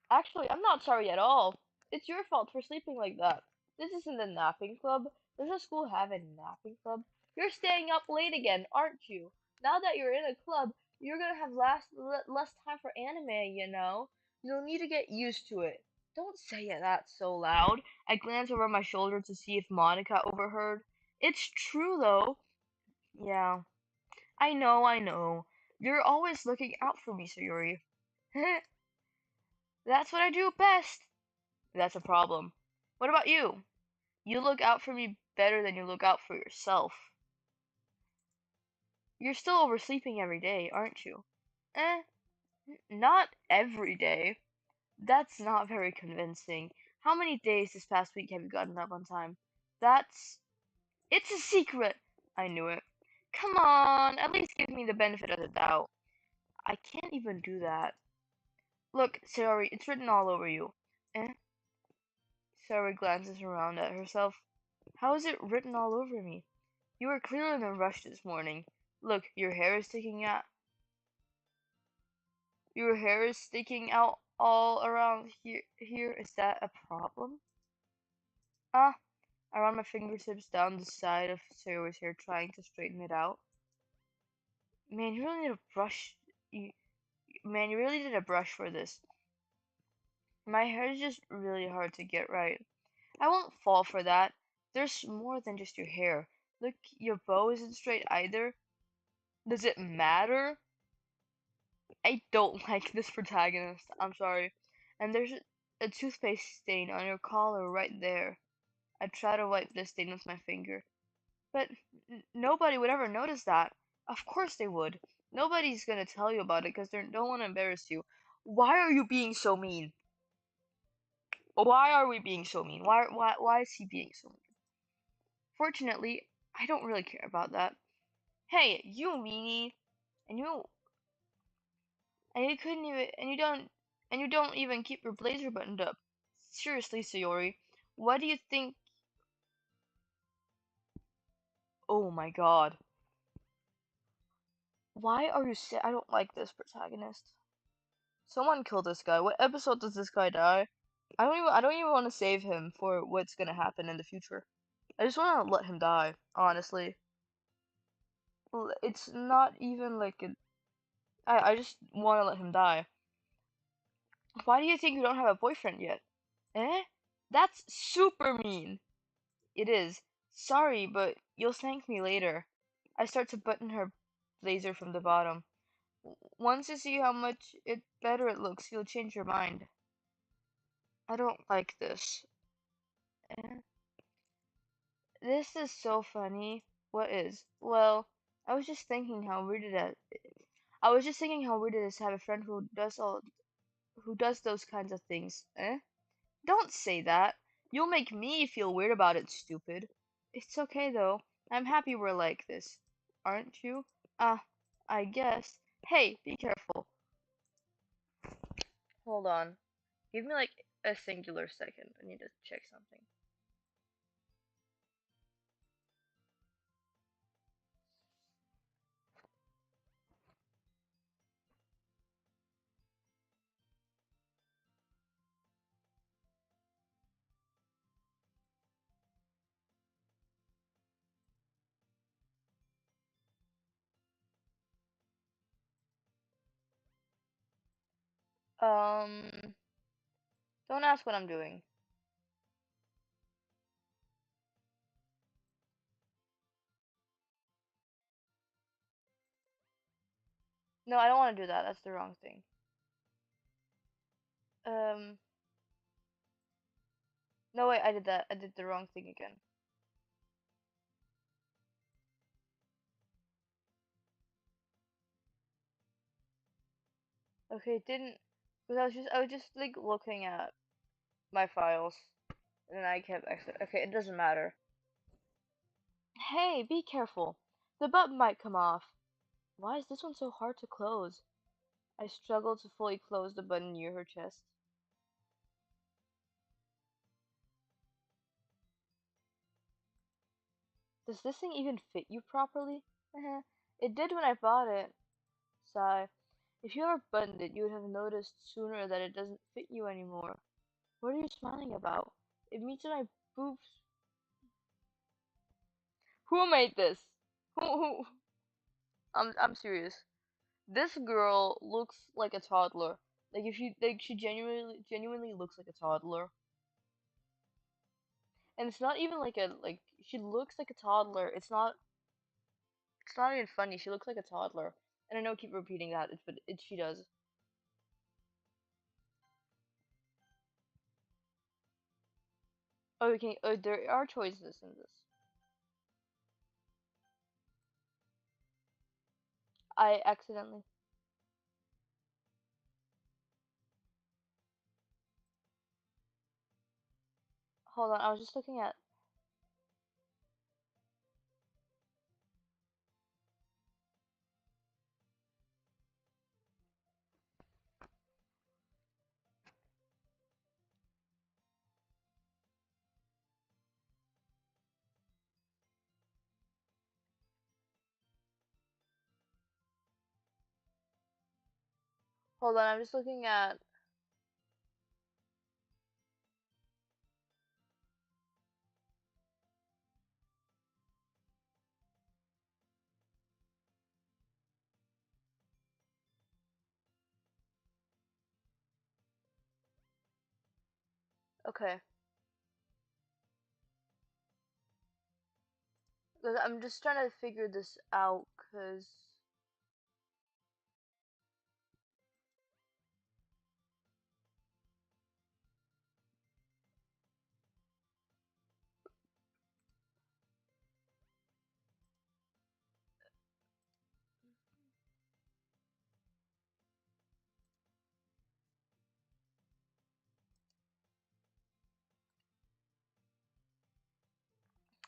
actually, I'm not sorry at all. It's your fault for sleeping like that. This isn't a napping club. Does the school have a napping club? You're staying up late again, aren't you? Now that you're in a club, you're gonna have less time for anime, you know? You'll need to get used to it. Don't say that so loud. I glance over my shoulder to see if Monica overheard. It's true, though. Yeah, I know. You're always looking out for me, Sayuri. That's what I do best. That's a problem. What about you? You look out for me better than you look out for yourself. You're still oversleeping every day, aren't you? Eh, not every day. That's not very convincing. How many days this past week have you gotten up on time? That's... It's a secret! I knew it. Come on, at least give me the benefit of the doubt. I can't even do that. Look, Sayori, it's written all over you. Eh? Sayori glances around at herself. How is it written all over me? You were clearly in a rush this morning. Look, your hair is sticking out. Your hair is sticking out all around here. Is that a problem? Ah, I run my fingertips down the side of Sayori's hair, trying to straighten it out. Man, you really need a brush. You, man, you really need a brush for this. My hair is just really hard to get right. I won't fall for that. There's more than just your hair. Look, your bow isn't straight either. Does it matter? I don't like this protagonist. I'm sorry. And there's a toothpaste stain on your collar right there. I try to wipe the stain with my finger. But nobody would ever notice that. Of course they would. Nobody's gonna tell you about it because they don't want to embarrass you. Why are you being so mean? Why are we being so mean? Why is he being so mean? Fortunately, I don't really care about that. Hey, you meanie, and you couldn't even and you don't even keep your blazer buttoned up. Seriously, Sayori, what do you think? Oh my God, why are you I don't like this protagonist. Someone kill this guy. What episode does this guy die? I don't even want to save him for what's gonna happen in the future. I just want to let him die, honestly. It's not even like I just want to let him die. Why do you think you don't have a boyfriend yet? Eh? That's super mean. It is. Sorry, but you'll thank me later. I start to button her blazer from the bottom. Once you see how much better it looks, you'll change your mind. I don't like this. Eh? This is so funny. What is? Well, I was just thinking how weird it is. I was just thinking how weird it is to have a friend who does those kinds of things. Eh? Don't say that. You'll make me feel weird about it, stupid. It's okay though. I'm happy we're like this. Aren't you? Ah, I guess. Hey, be careful. Hold on. Give me like a singular second. I need to check something. Um, don't ask what I'm doing. No, I don't want to do that. That's the wrong thing. Um, no wait, I did that. I did the wrong thing again. Okay, it didn't, because I was just like looking at my files, and then I kept exit. Okay, it doesn't matter. Hey, be careful. The button might come off. Why is this one so hard to close? I struggle to fully close the button near her chest. Does this thing even fit you properly? It did when I bought it. Sigh. If you ever buttoned it, you would have noticed sooner that it doesn't fit you anymore. What are you smiling about? It meets my boobs. Who made this? Who? I'm serious. This girl looks like a toddler. Like if she genuinely looks like a toddler. And it's not even like a like she looks like a toddler. It's not even funny. She looks like a toddler. And I know I keep repeating that, but she does. Oh, okay. Oh, there are choices in this. I accidentally. Hold on. I was just looking at. Hold on. I'm just looking at. Okay. 'Cause I'm just trying to figure this out. Cause.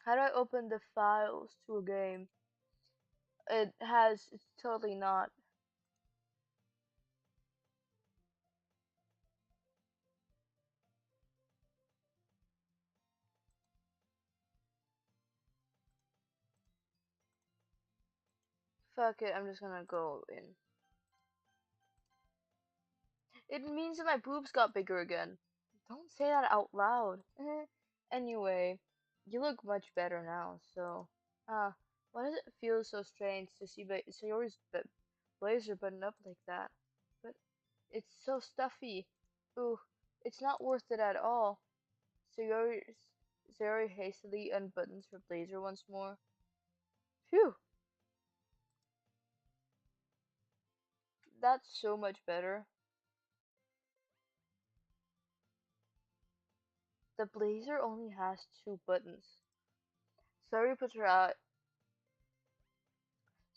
How do I open the files to a game? It's totally not. Fuck it, I'm just gonna go in. It means that my boobs got bigger again. Don't say that out loud. Anyway, you look much better now, so. Why does it feel so strange to see Sayori's blazer buttoned up like that? But it's so stuffy. Ooh, it's not worth it at all. Sayori, Sayori hastily unbuttons her blazer once more. Phew, that's so much better. The blazer only has two buttons. Sayori puts her out.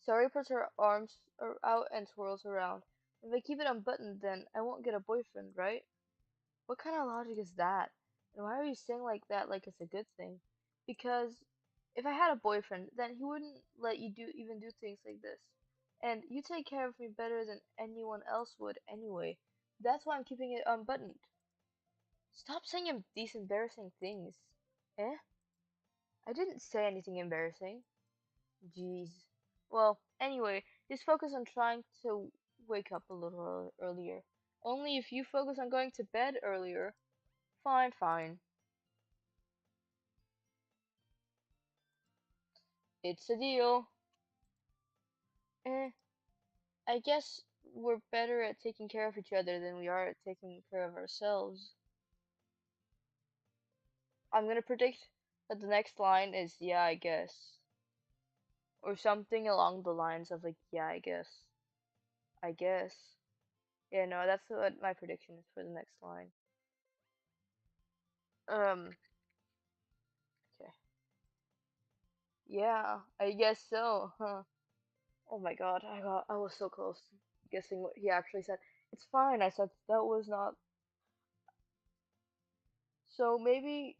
Sayori puts her arms out and twirls around. If I keep it unbuttoned, then I won't get a boyfriend, right? What kind of logic is that? And why are you saying like that like it's a good thing? Because if I had a boyfriend, then he wouldn't let you do things like this. And you take care of me better than anyone else would anyway. That's why I'm keeping it unbuttoned. Stop saying these embarrassing things. Eh? I didn't say anything embarrassing. Jeez. Well, anyway, just focus on trying to wake up a little earlier. Only if you focus on going to bed earlier. Fine, fine. It's a deal. Eh, I guess we're better at taking care of each other than we are at taking care of ourselves. I'm gonna predict that the next line is yeah, I guess. Or something along the lines of like, yeah, I guess. I guess. Yeah, no, that's what my prediction is for the next line. Um, okay. Yeah, I guess so, huh? Oh my god, I was so close to guessing what he actually said. It's fine, I said that was not. So maybe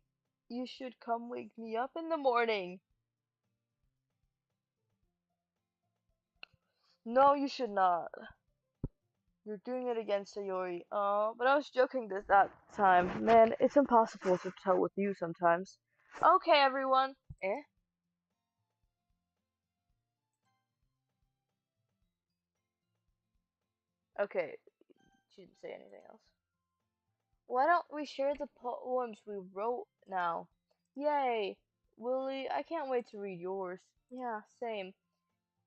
you should come wake me up in the morning. No, you should not. You're doing it again, Sayori. But I was joking that time. Man, it's impossible to tell with you sometimes. Okay, everyone. Eh? Okay, she didn't say anything else. Why don't we share the poems we wrote now? Yay! Willie, I can't wait to read yours. Yeah, same.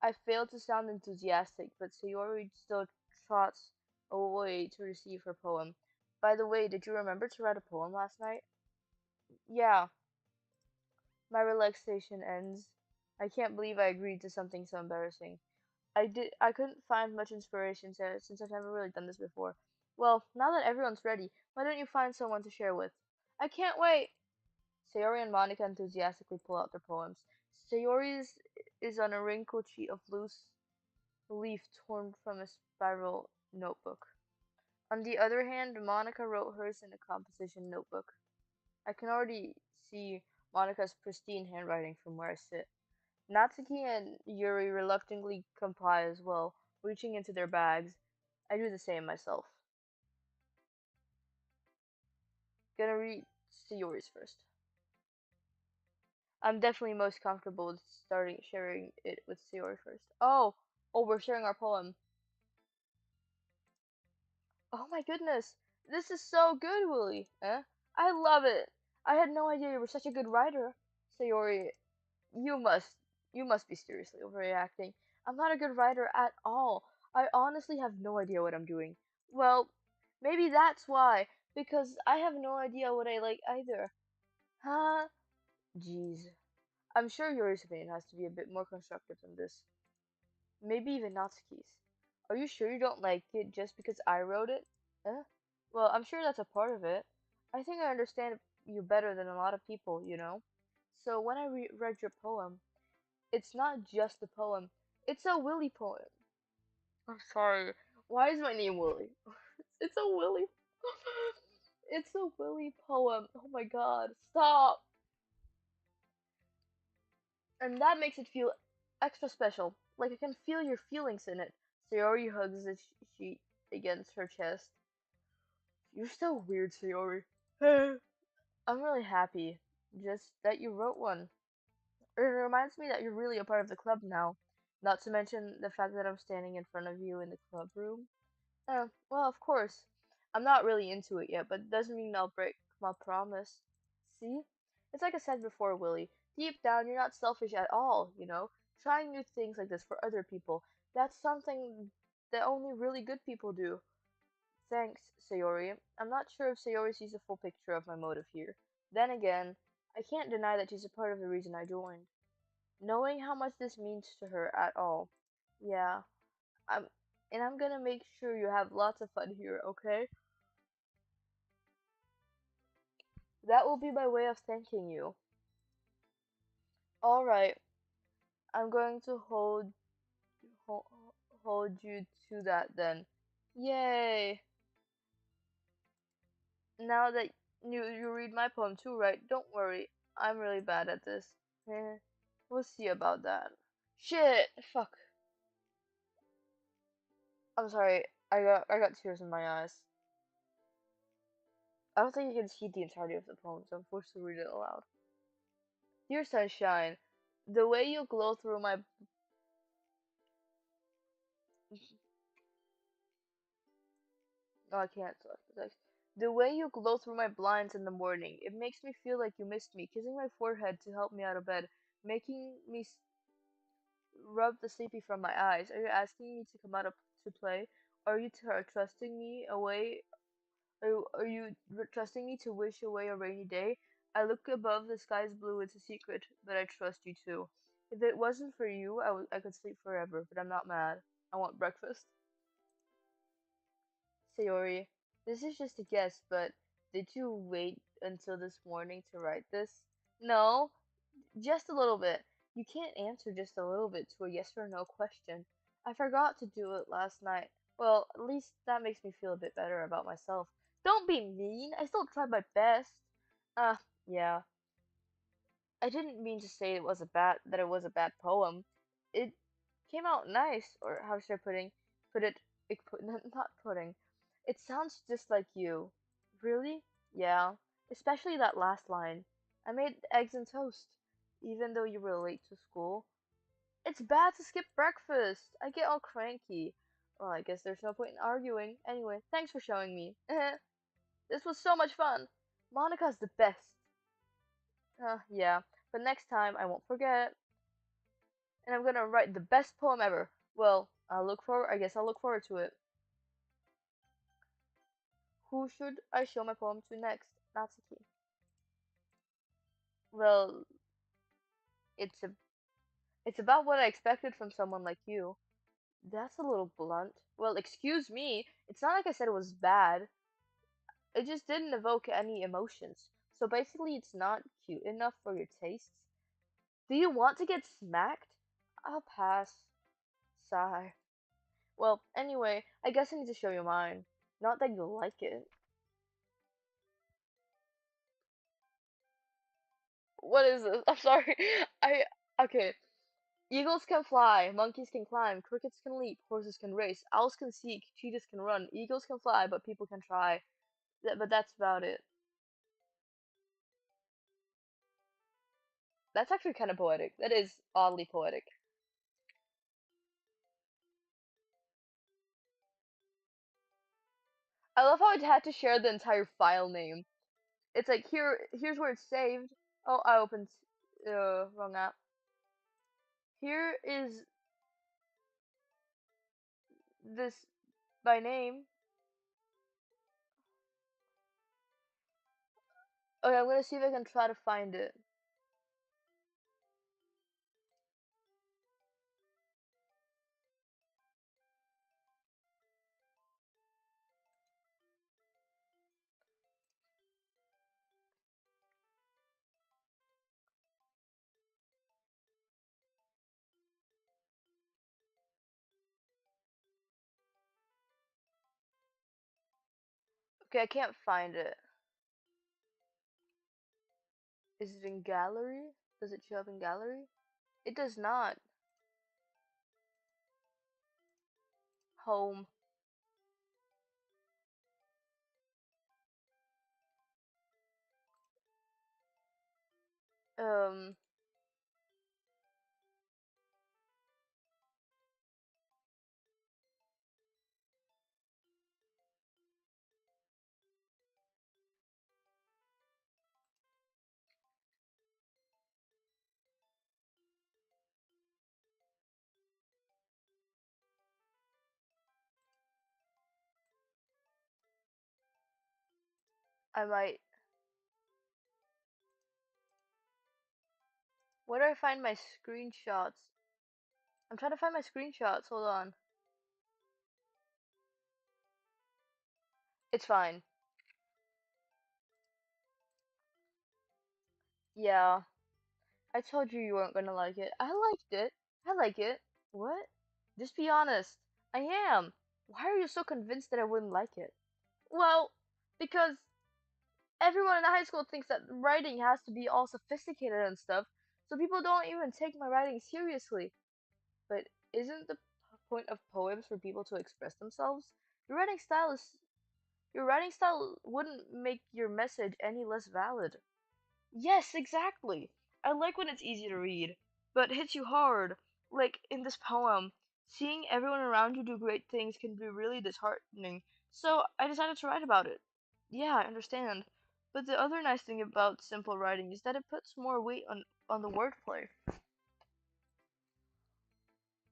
I failed to sound enthusiastic, but Sayori still trots away to receive her poem. By the way, did you remember to write a poem last night? Yeah, my relaxation ends. I can't believe I agreed to something so embarrassing. I couldn't find much inspiration since I've never really done this before. Well, now that everyone's ready, why don't you find someone to share with? I can't wait! Sayori and Monica enthusiastically pull out their poems. Sayori's is on a wrinkled sheet of loose leaf torn from a spiral notebook. On the other hand, Monica wrote hers in a composition notebook. I can already see Monica's pristine handwriting from where I sit. Natsuki and Yuri reluctantly comply as well, reaching into their bags. I do the same myself. Gonna read Sayori's first. I'm definitely most comfortable with starting sharing it with Sayori first. Oh, we're sharing our poem. Oh my goodness, this is so good, Willie. Eh? I love it. I had no idea you were such a good writer. Sayori, you must, you must be seriously overreacting. I'm not a good writer at all. I honestly have no idea what I'm doing. Well, maybe that's why, because I have no idea what I like either. Huh? Jeez. I'm sure Yuri's opinion has to be a bit more constructive than this. Maybe even Natsuki's. Are you sure you don't like it just because I wrote it? Eh? Well, I'm sure that's a part of it. I think I understand you better than a lot of people, you know? So when I read your poem, it's not just a poem, it's a Willy poem. I'm sorry. Why is my name Willy? It's a Willy. It's a Willy poem. Oh my god. Stop. And that makes it feel extra special. Like I can feel your feelings in it. Sayori hugs the sheet against her chest. You're so weird, Sayori. I'm really happy. Just that you wrote one. It reminds me that you're really a part of the club now. Not to mention the fact that I'm standing in front of you in the club room. Well, of course. I'm not really into it yet, but it doesn't mean I'll break my promise. See? It's like I said before, Willie. Deep down, you're not selfish at all, you know? Trying new things like this for other people. That's something that only really good people do. Thanks, Sayori. I'm not sure if Sayori sees the full picture of my motive here. Then again, I can't deny that she's a part of the reason I joined. Knowing how much this means to her at all. Yeah, I'm and I'm gonna make sure you have lots of fun here, okay? That will be my way of thanking you. Alright, I'm going to hold hold you to that then. Yay! Now that you read my poem too, right? Don't worry, I'm really bad at this. Eh, we'll see about that. Shit! Fuck. I'm sorry. I got tears in my eyes. I don't think you can see the entirety of the poem, so I'm forced to read it aloud. Dear sunshine, the way you glow through my no, I can't select the text. The way you glow through my blinds in the morning, it makes me feel like you missed me, kissing my forehead to help me out of bed, making me rub the sleepy from my eyes. Are you asking me to come out to play? Are you trusting me away? Are you trusting me to wish away a rainy day? I look above the sky's blue. It's a secret, but I trust you too. If it wasn't for you, I could sleep forever, but I'm not mad. I want breakfast. Sayori, this is just a guess, but did you wait until this morning to write this? No, just a little bit. You can't answer just a little bit to a yes or no question. I forgot to do it last night. Well, at least that makes me feel a bit better about myself. Don't be mean. I still tried my best. Yeah. I didn't mean to say it was a bad poem. It came out nice, or how should I put it not pudding. It sounds just like you. Really? Yeah. Especially that last line. I made eggs and toast, even though you were late to school. It's bad to skip breakfast. I get all cranky. Well, I guess there's no point in arguing. Anyway, thanks for showing me. This was so much fun. Monica's the best. Yeah, but next time I won't forget, and I'm gonna write the best poem ever. Well, I guess I'll look forward to it. Who should I show my poem to next? Natsuki. Well, it's a, it's about what I expected from someone like you. That's a little blunt. Well, excuse me. It's not like I said it was bad. It just didn't evoke any emotions. So basically, it's not cute enough for your tastes. Do you want to get smacked? I'll pass. Sigh. Well, anyway, I guess I need to show you mine. Not that you'll like it. What is this? I'm sorry. I okay. Eagles can fly, monkeys can climb, crickets can leap, horses can race, owls can seek, cheetahs can run, eagles can fly, but people can try. But that's about it. That's actually kind of poetic. That is oddly poetic. I love how it had to share the entire file name. It's like here's where it's saved. Oh, I opened wrong app. Here is this by name. Okay, I'm gonna see if I can try to find it. Okay, I can't find it. Is it in gallery? Does it show up in gallery? It does not. Home. Um, I might. Where do I find my screenshots? I'm trying to find my screenshots. Hold on. It's fine. Yeah. I told you you weren't gonna like it. I liked it. I like it. What? Just be honest. I am. Why are you so convinced that I wouldn't like it? Well, because everyone in high school thinks that writing has to be all sophisticated and stuff, so people don't even take my writing seriously. But isn't the point of poems for people to express themselves? Your writing style is your writing style wouldn't make your message any less valid. Yes, exactly. I like when it's easy to read, but hits you hard. Like in this poem, seeing everyone around you do great things can be really disheartening. So I decided to write about it. Yeah, I understand. But the other nice thing about simple writing is that it puts more weight on the wordplay.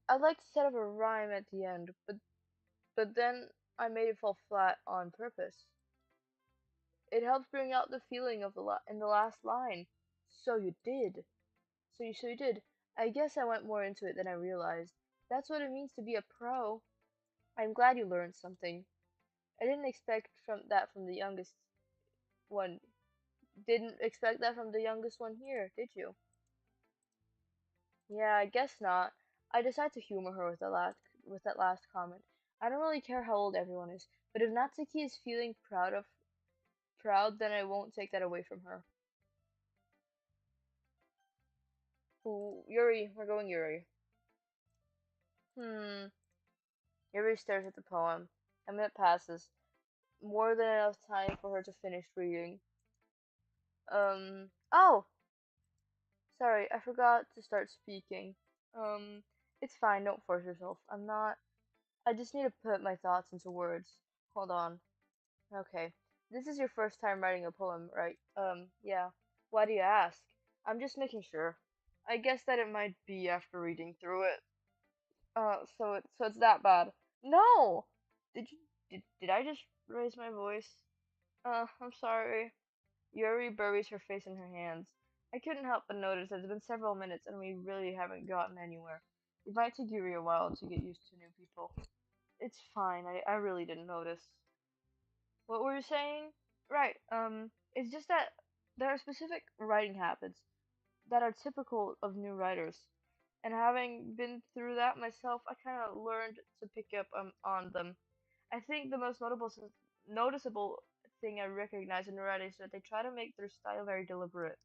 I'd like to set up a rhyme at the end, but then I made it fall flat on purpose. It helps bring out the feeling of in the last line. So you did. So you did. I guess I went more into it than I realized. That's what it means to be a pro. I'm glad you learned something. I didn't expect from the youngest one. Didn't expect that from the youngest one here, did you? Yeah, I guess not. I decided to humor her with that last comment. I don't really care how old everyone is, but if Natsuki is feeling proud, then I won't take that away from her. Ooh, Yuri, we're going Yuri. Hmm. Yuri stares at the poem. A minute passes. More than enough time for her to finish reading. Oh! Sorry, I forgot to start speaking. It's fine, don't force yourself. I just need to put my thoughts into words. Hold on. Okay. This is your first time writing a poem, right? Yeah. Why do you ask? I'm just making sure. I guess that it might be after reading through it. So it's that bad. No! Did I just raise my voice? I'm sorry. Yuri buries her face in her hands. I couldn't help but notice that it's been several minutes and we really haven't gotten anywhere. It might take Yuri a while to get used to new people. It's fine, I really didn't notice. What were you saying? Right, it's just that there are specific writing habits that are typical of new writers. And having been through that myself, I kind of learned to pick up on them. I think the most noticeable thing I recognize in new writers is that they try to make their style very deliberate.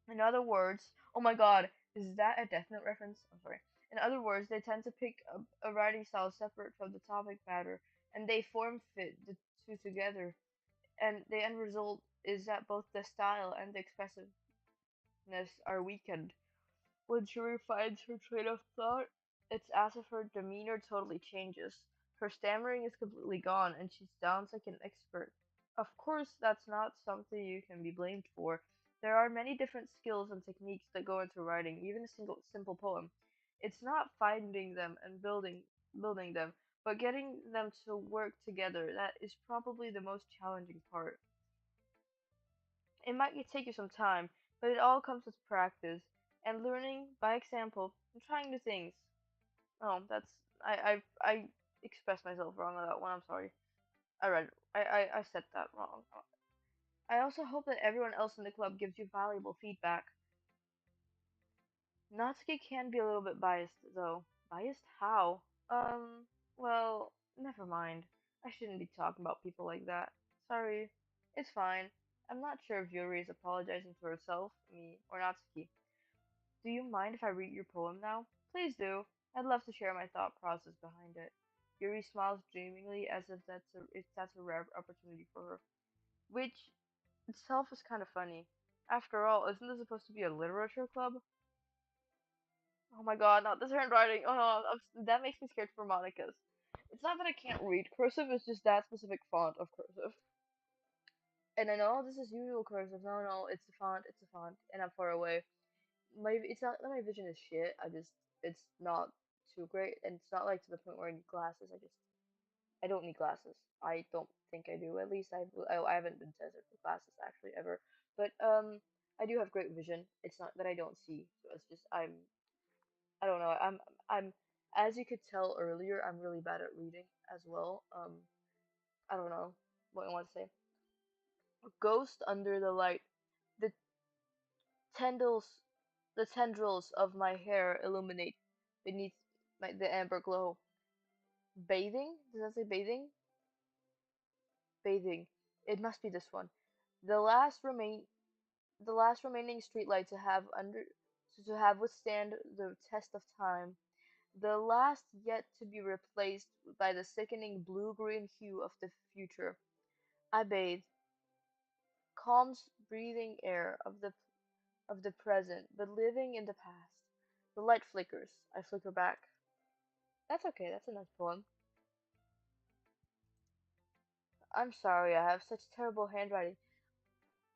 In other words, oh my god, is that a Death Note reference? I'm sorry. In other words, they tend to pick a writing style separate from the topic matter, and they form fit the two together. And the end result is that both the style and the expressiveness are weakened. When Shuri finds her train of thought, it's as if her demeanor totally changes. Her stammering is completely gone, and she sounds like an expert. Of course, that's not something you can be blamed for. There are many different skills and techniques that go into writing, even a single simple poem. It's not finding them and building them, but getting them to work together. That is probably the most challenging part. It might take you some time, but it all comes with practice and learning by example and trying new things. Oh, that's I expressed myself wrong on that one. I'm sorry. I read I said that wrong. I also hope that everyone else in the club gives you valuable feedback. Natsuki can be a little bit biased though. Biased how? Well, never mind. I shouldn't be talking about people like that. Sorry. It's fine. I'm not sure if Yuri is apologizing to herself, me, or Natsuki. Do you mind if I read your poem now? Please do. I'd love to share my thought process behind it. Yuri smiles dreamingly as if that's a rare opportunity for her, which itself is kind of funny. After all, isn't this supposed to be a literature club? Oh my god, not this handwriting. Oh no, that makes me scared for Monica's. It's not that I can't read cursive, it's just that specific font of cursive. And I know this is usual cursive. No, no, it's a font, and I'm far away. It's not that my vision is shit. It's not too great, and it's not like to the point where I need glasses. I don't need glasses. I don't think I do. At least I haven't been tested for glasses actually ever. But I do have great vision. It's not that I don't see. So it's just I don't know. I'm as you could tell earlier, I'm really bad at reading as well. I don't know what I want to say. Ghost under the light. The tendrils the tendrils of my hair illuminate beneath the amber glow. Bathing? Does that say bathing? Bathing. It must be this one. The last remain the last remaining streetlight to have withstand the test of time. The last yet to be replaced by the sickening blue-green hue of the future. I bathe, calm breathing air of the present, but living in the past. The light flickers. I flicker back. That's okay, that's a nice poem. I'm sorry, I have such terrible handwriting.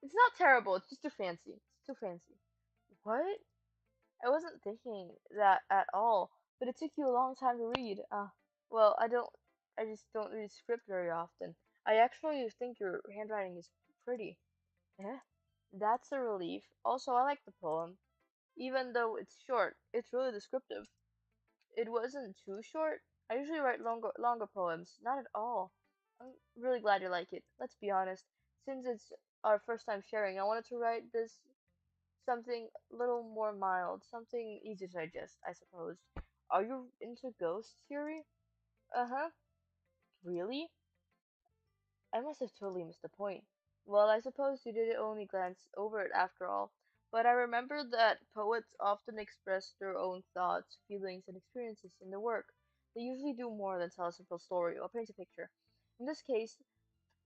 It's not terrible, it's just too fancy. It's too fancy. What? I wasn't thinking that at all, but it took you a long time to read. Well, I just don't read script very often. I actually think your handwriting is pretty. Eh? That's a relief. Also, I like the poem. Even though it's short, it's really descriptive. It wasn't too short. I usually write longer poems. Not at all. I'm really glad you like it. Let's be honest. Since it's our first time sharing, I wanted to write this something a little more mild, something easy to digest, I suppose. Are you into ghost theory? Uh-huh. Really? I must have totally missed the point. Well, I suppose you did only glance over it after all. But I remember that poets often express their own thoughts, feelings, and experiences in their work. They usually do more than tell a simple story or paint a picture. In this case,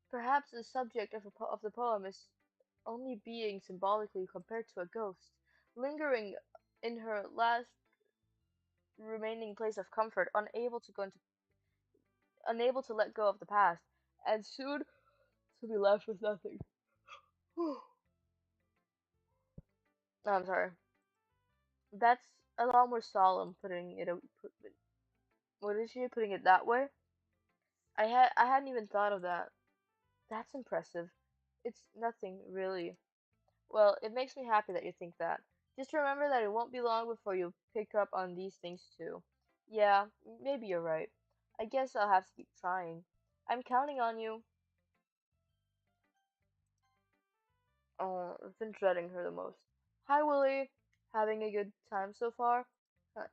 perhaps the subject of the poem is only being symbolically compared to a ghost, lingering in her last remaining place of comfort, unable to let go of the past, and soon to be left with nothing. I'm sorry. That's a lot more solemn putting it. What is she putting it that way? I hadn't even thought of that. That's impressive. It's nothing really. Well, it makes me happy that you think that. Just remember that it won't be long before you pick up on these things too. Yeah, maybe you're right. I guess I'll have to keep trying. I'm counting on you. Oh, I've been dreading her the most. Hi, Willie. Having a good time so far?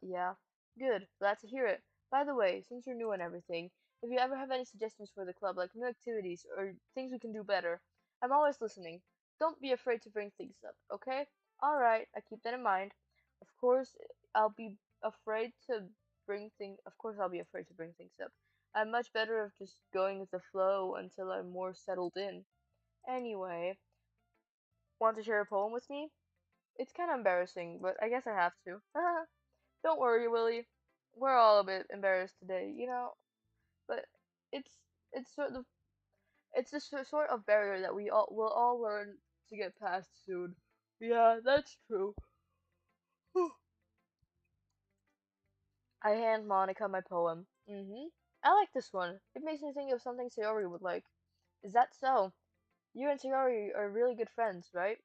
Yeah. Good. Glad to hear it. By the way, since you're new and everything, if you ever have any suggestions for the club, like new activities or things we can do better, I'm always listening. Don't be afraid to bring things up, okay? Alright, I keep that in mind. Of course, I'll be afraid to of course I'll be afraid to bring things up. I'm much better of just going with the flow until I'm more settled in. Anyway, want to share a poem with me? It's kind of embarrassing, but I guess I have to. Don't worry, Willie. We're all a bit embarrassed today, but it's it's sort of it's this sort of barrier that we all will all learn to get past soon. Yeah, that's true. I hand Monica my poem. I like this one. It makes me think of something Sayori would like. Is that so? You and Sayori are really good friends, right?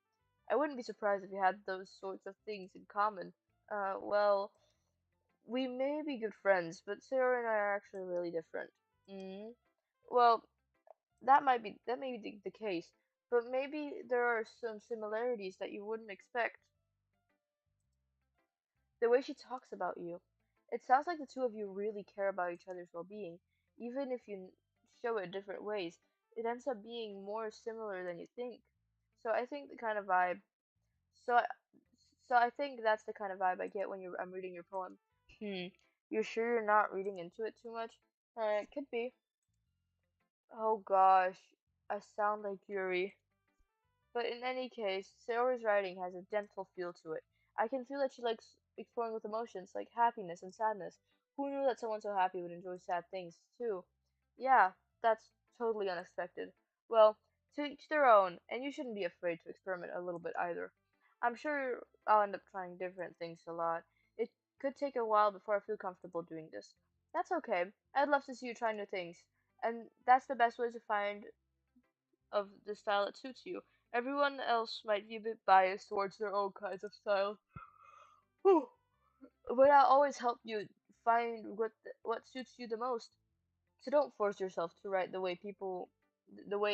I wouldn't be surprised if you had those sorts of things in common. Well, we may be good friends, but Sarah and I are actually really different. Mm. Well, that may be the case, but maybe there are some similarities that you wouldn't expect. The way she talks about you, it sounds like the two of you really care about each other's well-being, even if you show it different ways. It ends up being more similar than you think. So I think the kind of vibe. So I, So I think that's the kind of vibe I get when I'm reading your poem. Hmm. You're sure you're not reading into it too much? It could be. Oh gosh, I sound like Yuri. But in any case, Sayori's writing has a gentle feel to it. I can feel that she likes exploring with emotions like happiness and sadness. Who knew that someone so happy would enjoy sad things too? Yeah, that's totally unexpected. Well, to each their own, and you shouldn't be afraid to experiment a little bit either. I'm sure I'll end up trying different things a lot. It could take a while before I feel comfortable doing this. That's okay. I'd love to see you try new things. And that's the best way to find of the style that suits you. Everyone else might be a bit biased towards their own kinds of style. Whew. But I'll always help you find what suits you the most. So don't force yourself to write the way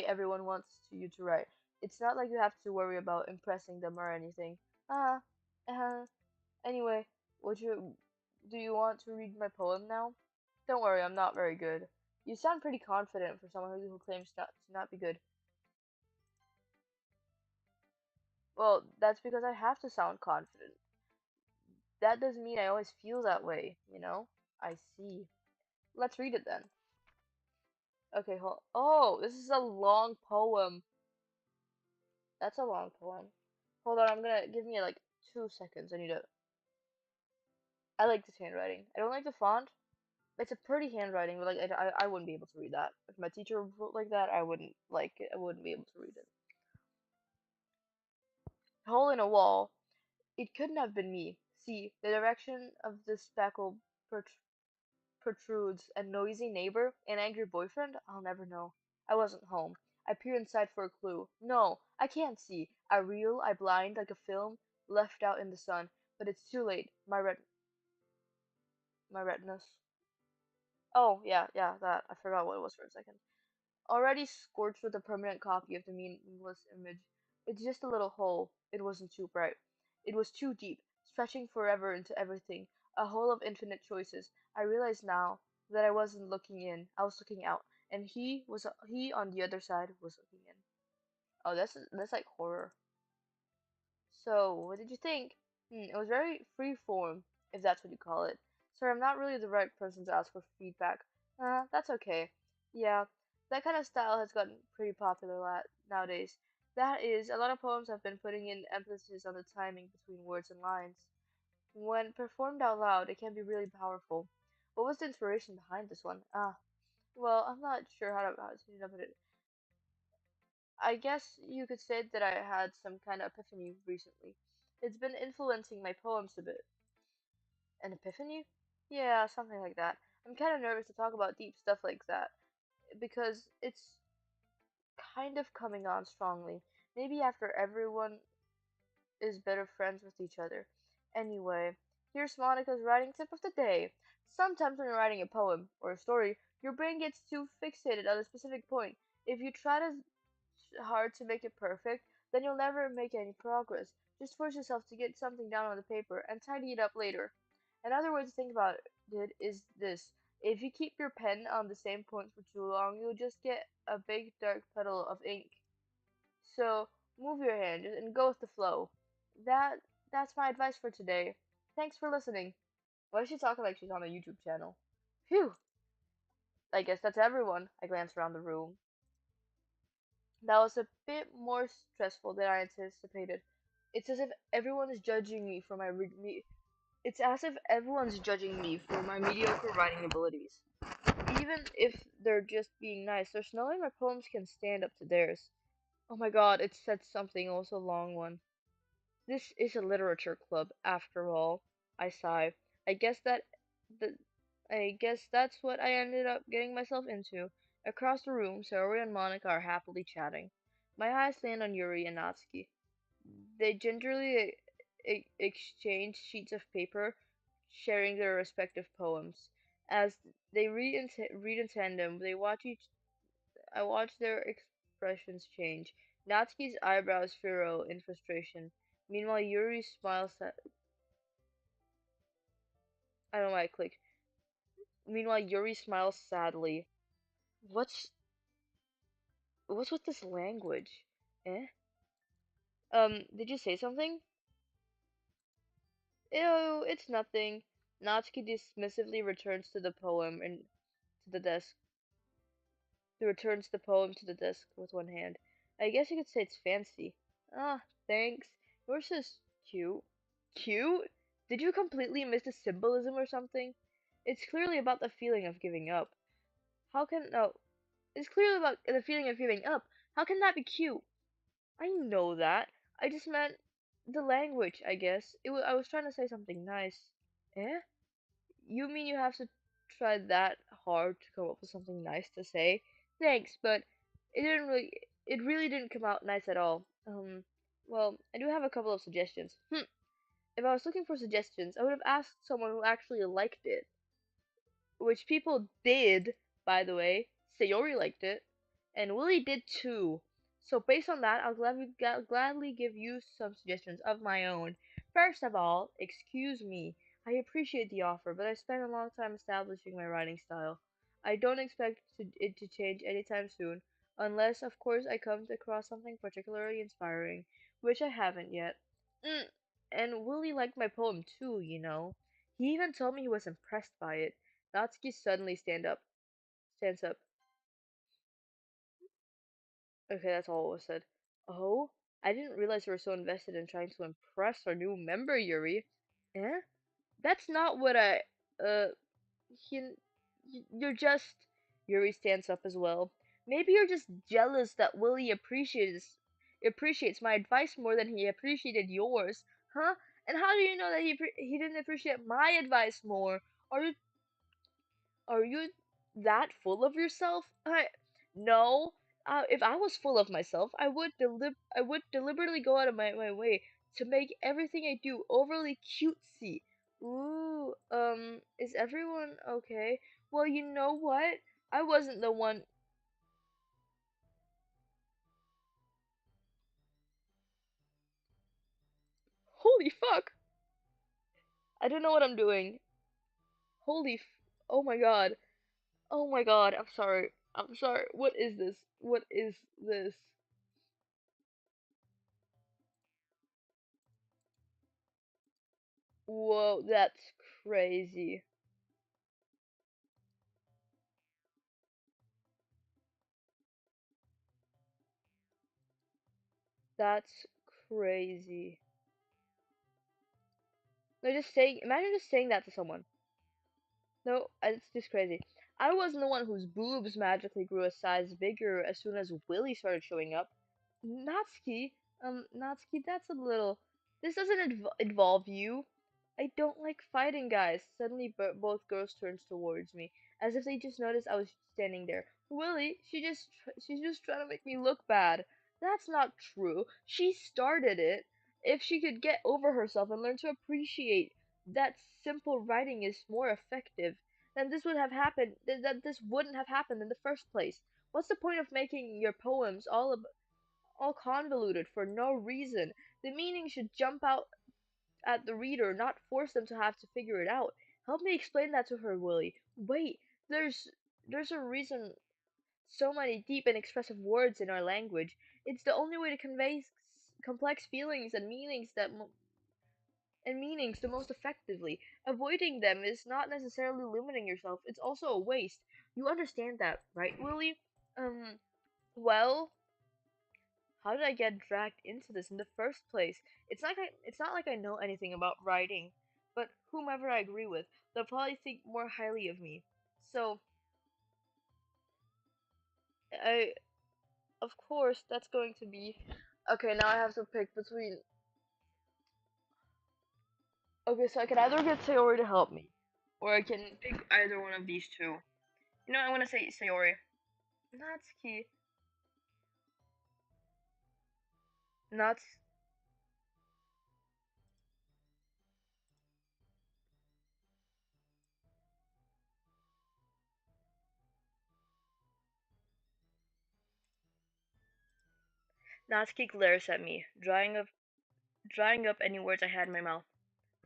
everyone wants you to write. It's not like you have to worry about impressing them or anything. Uh, uh. Anyway, would you do you want to read my poem now? Don't worry, I'm not very good. You sound pretty confident for someone who claims not to not be good. Well, that's because I have to sound confident. That doesn't mean I always feel that way, you know? I see. Let's read it then. Okay, hold. Oh, this is a long poem. That's a long poem. Hold on, I'm gonna give me like 2 seconds. I need to. I like this handwriting. I don't like the font. It's a pretty handwriting, but like I wouldn't be able to read that. If my teacher wrote like that, I wouldn't like it. I wouldn't be able to read it. Hole in a wall. It couldn't have been me. See, the direction of the speckle protrudes, a noisy neighbor, an angry boyfriend? I'll never know. I wasn't home. I peer inside for a clue. No, I can't see. I reel, I blind like a film left out in the sun. But it's too late. My retinas. Oh, yeah, that. I forgot what it was for a second. Already scorched with a permanent copy of the meaningless image. It's just a little hole. It wasn't too bright. It was too deep, stretching forever into everything, a hole of infinite choices. I realize now that I wasn't looking in, I was looking out, and he on the other side was looking in. Oh, that's like horror. So, what did you think? It was very free form, if that's what you call it. Sorry, I'm not really the right person to ask for feedback. That's okay. Yeah, that kind of style has gotten pretty popular nowadays. That is, a lot of poems have been putting in emphasis on the timing between words and lines. When performed out loud, it can be really powerful. What was the inspiration behind this one? Well, I'm not sure how to put it. I guess you could say that I had some kind of epiphany recently. It's been influencing my poems a bit. An epiphany? Yeah, something like that. I'm kind of nervous to talk about deep stuff like that because it's kind of coming on strongly. Maybe after everyone is better friends with each other. Anyway, here's Monica's writing tip of the day. Sometimes when you're writing a poem or a story, your brain gets too fixated on a specific point. If you try to hard to make it perfect, then you'll never make any progress. Just force yourself to get something down on the paper and tidy it up later. Another way to think about it is this. If you keep your pen on the same point for too long, you'll just get a big dark puddle of ink. So move your hand and go with the flow. That's my advice for today. Thanks for listening. Why is she talking like she's on a YouTube channel? Phew. I guess that's everyone. I glanced around the room. That was a bit more stressful than I anticipated. It's as if everyone is judging me for my it's as if everyone's judging me for my mediocre writing abilities. Even if they're just being nice, there's no way my poems can stand up to theirs. Oh my god, it said something, also a long one. This is a literature club, after all. I sigh. I guess that the I guess that's what I ended up getting myself into. Across the room, Saori and Monica are happily chatting. My eyes land on Yuri and Natsuki. They gingerly exchange sheets of paper, sharing their respective poems. As they read in tandem, I watch their expressions change. Natsuki's eyebrows furrow in frustration. Meanwhile, Yuri smiles. I don't know why I click. Meanwhile, Yuri smiles sadly. What's what's with this language? Eh? Did you say something? Ew, it's nothing. Natsuki dismissively returns to the poem and to the desk. He returns the poem to the desk with one hand. I guess you could say it's fancy. Ah, thanks. Yours is cute. Cute? Did you completely miss the symbolism or something? It's clearly about the feeling of giving up. How can no? It's clearly about the feeling of giving up. How can that be cute? I know that. I just meant the language, I guess. I was trying to say something nice. Eh? You mean you have to try that hard to come up with something nice to say? Thanks, but it really didn't come out nice at all. Well, I do have a couple of suggestions. If I was looking for suggestions, I would have asked someone who actually liked it, which people did, by the way. Sayori liked it, and Willie did too. So based on that, gladly give you some suggestions of my own. First of all, excuse me. I appreciate the offer, but I spent a long time establishing my writing style. I don't expect it to change anytime soon, unless, of course, I come across something particularly inspiring, which I haven't yet. Mm. And Willie liked my poem too, you know. He even told me he was impressed by it. Natsuki suddenly stands up. Okay, that's all it was said. Oh, I didn't realize you were so invested in trying to impress our new member, Yuri. Eh? That's not what uh, he, you're just. Yuri stands up as well. Maybe you're just jealous that Willie appreciates my advice more than he appreciated yours, huh? And how do you know that he didn't appreciate my advice more? Are you Are you that full of yourself? No. If I was full of myself, I would deliberately go out of my way to make everything I do overly cutesy. Ooh, is everyone okay? Well, you know what? I wasn't the one. Holy fuck! I don't know what I'm doing. Holy oh my god. Oh my god, I'm sorry. I'm sorry. What is this? What is this? Whoa, that's crazy. That's crazy. No, just saying. Imagine just saying that to someone. No, it's just crazy. I wasn't the one whose boobs magically grew a size bigger as soon as Willie started showing up. Natsuki, Natsuki, that's a little. This doesn't involve you. I don't like fighting, guys. Suddenly, both girls turned towards me, as if they just noticed I was standing there. Willie, she's just trying to make me look bad. That's not true. She started it. If she could get over herself and learn to appreciate that simple writing is more effective, then this would have happened. That this wouldn't have happened in the first place. What's the point of making your poems all convoluted for no reason? The meaning should jump out at the reader, not force them to have to figure it out. Help me explain that to her, Willie. Wait, there's a reason so many deep and expressive words in our language. It's the only way to convey complex feelings and meanings the most effectively. Avoiding them is not necessarily limiting yourself. It's also a waste. You understand that, right, Willie? Um, well, how did I get dragged into this in the first place? It's not like I know anything about writing, but whomever I agree with, they'll probably think more highly of me. So, I of course that's going to be okay. Now I have to pick between. Okay, so I can either get Sayori to help me, or I can pick either one of these two. You know, I want to say Sayori. Natsuki. Nats. Natsuki glares at me, drying up any words I had in my mouth.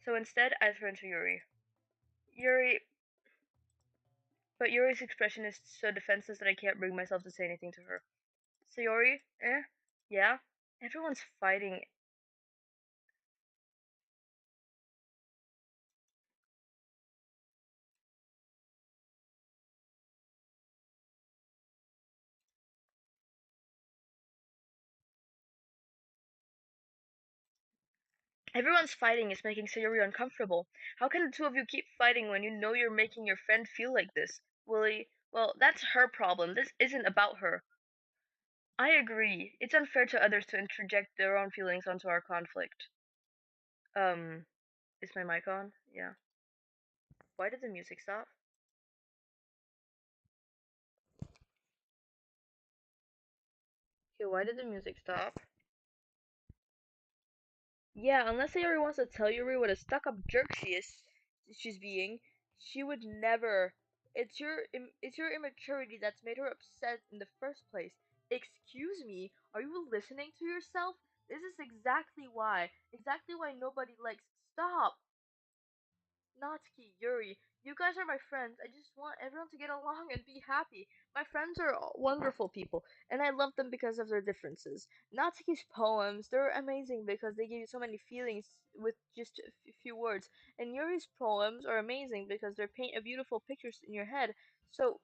So instead, I turn to Yuri. Yuri, but Yuri's expression is so defenseless that I can't bring myself to say anything to her. Sayori, eh? Yeah? Everyone's fighting. Everyone's fighting is making Sayori uncomfortable. How can the two of you keep fighting when you know you're making your friend feel like this? Willie, well, that's her problem. This isn't about her. I agree. It's unfair to others to interject their own feelings onto our conflict. Um, is my mic on? Yeah. Why did the music stop? Okay, why did the music stop? Yeah, unless Sayori wants to tell Yuri what a stuck-up jerk she's being, she would never. It's your immaturity that's made her upset in the first place. Excuse me, are you listening to yourself? This is exactly why nobody likes. Stop. Natsuki, Yuri, you guys are my friends. I just want everyone to get along and be happy. My friends are all wonderful people, and I love them because of their differences. Natsuki's poems, they're amazing because they give you so many feelings with just a few words. And Yuri's poems are amazing because they paint a beautiful pictures in your head. So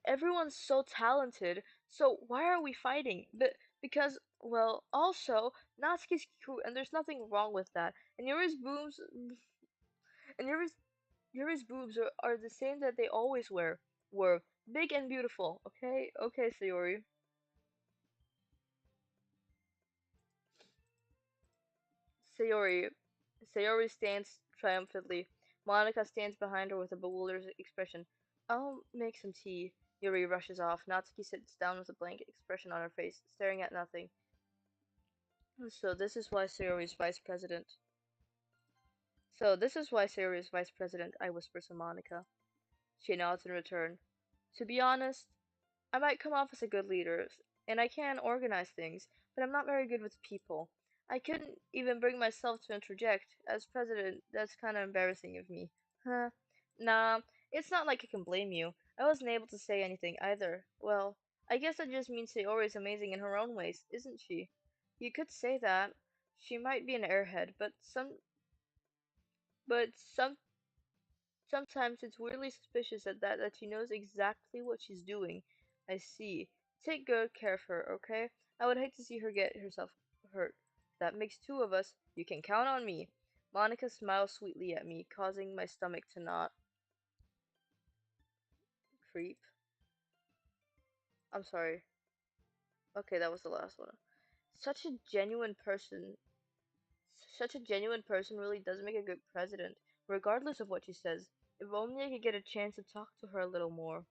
everyone's so talented. So why are we fighting? But because well, also Natsuki's cute, and there's nothing wrong with that. And Yuri's Yuri's boobs are the same that they always were big and beautiful. Okay, okay, Sayori. Sayori. Sayori stands triumphantly. Monica stands behind her with a bewildered expression. I'll make some tea. Yuri rushes off. Natsuki sits down with a blank expression on her face, staring at nothing. So this is why Sayori's vice president. So this is why Sayori is vice president, I whisper to Monica. She nods in return. To be honest, I might come off as a good leader, and I can organize things, but I'm not very good with people. I couldn't even bring myself to interject. As president, that's kind of embarrassing of me. Huh? Nah, it's not like I can blame you. I wasn't able to say anything either. Well, I guess that just means Sayori is amazing in her own ways, isn't she? You could say that. She might be an airhead, but sometimes it's weirdly suspicious that she knows exactly what she's doing. I see. Take good care of her, okay? I would hate to see her get herself hurt. That makes two of us. You can count on me. Monica smiles sweetly at me, causing my stomach to knot. Creep. I'm sorry. Okay, that was the last one. Such a genuine person. Such a genuine person really does make a good president, regardless of what she says. If only I could get a chance to talk to her a little more.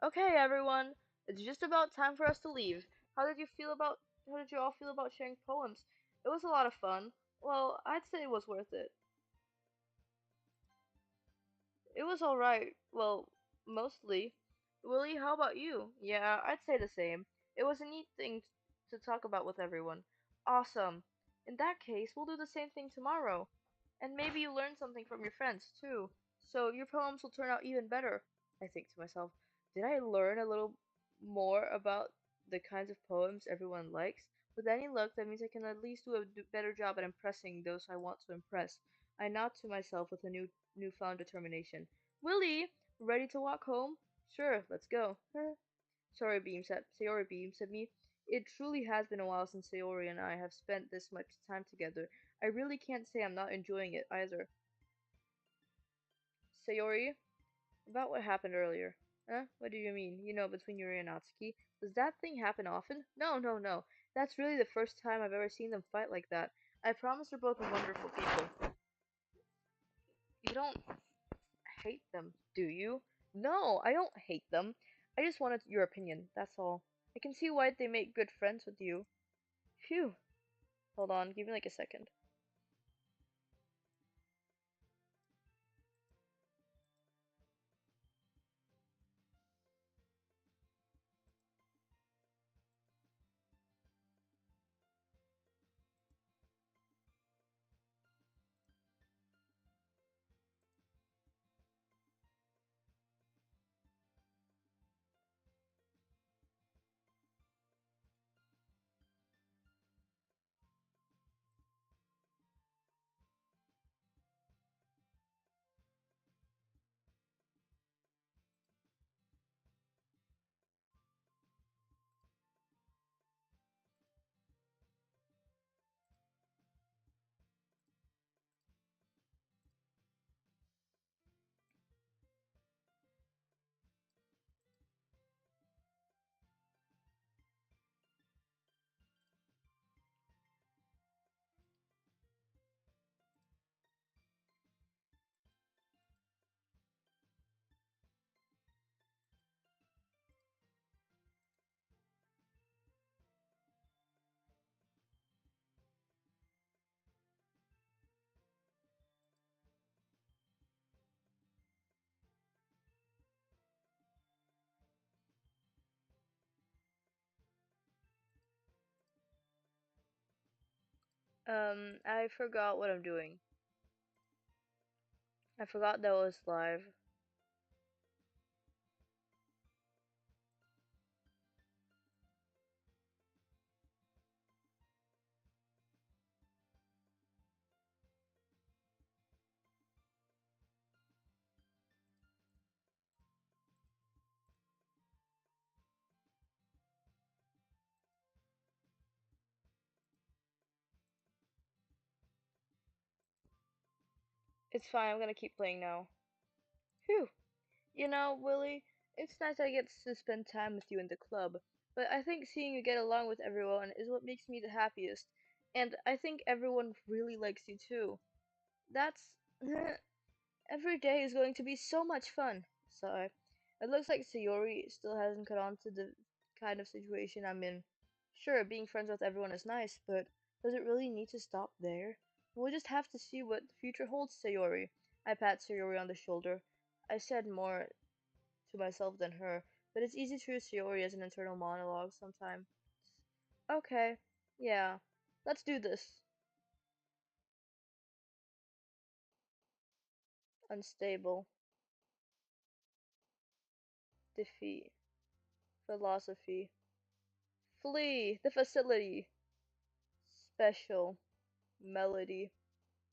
Okay, everyone, it's just about time for us to leave. How did you all feel about sharing poems? It was a lot of fun. Well, I'd say it was worth it. It was alright. Well, mostly. Willie, how about you? Yeah, I'd say the same. It was a neat thing to talk about with everyone. Awesome. In that case, we'll do the same thing tomorrow. And maybe you learn something from your friends, too. So your poems will turn out even better. I think to myself, did I learn a little more about the kinds of poems everyone likes? With any luck, that means I can at least do a better job at impressing those I want to impress. I nod to myself with a newfound determination. Willie, ready to walk home? Sure, let's go. Sayori beams at me. It truly has been a while since Sayori and I have spent this much time together. I really can't say I'm not enjoying it either. Sayori, about what happened earlier. Huh? What do you mean? You know, between Yuri and Natsuki? Does that thing happen often? No, no, no. That's really the first time I've ever seen them fight like that. I promise they're both wonderful people. You don't hate them, do you? No, I don't hate them. I just wanted your opinion, that's all. I can see why they make good friends with you. Phew. Hold on, give me like a second. I forgot what I'm doing. I forgot that was live. It's fine, I'm gonna keep playing now. Phew. You know, Willie, it's nice I get to spend time with you in the club, but I think seeing you get along with everyone is what makes me the happiest. And I think everyone really likes you too. That's every day is going to be so much fun. So it looks like Sayori still hasn't caught on to the kind of situation I'm in. Sure, being friends with everyone is nice, but does it really need to stop there? We'll just have to see what the future holds, Sayori. I pat Sayori on the shoulder. I said more to myself than her, but it's easy to use Sayori as an internal monologue sometimes. Okay, yeah, let's do this. Unstable, defeat, philosophy, flee, the facility, special, melody,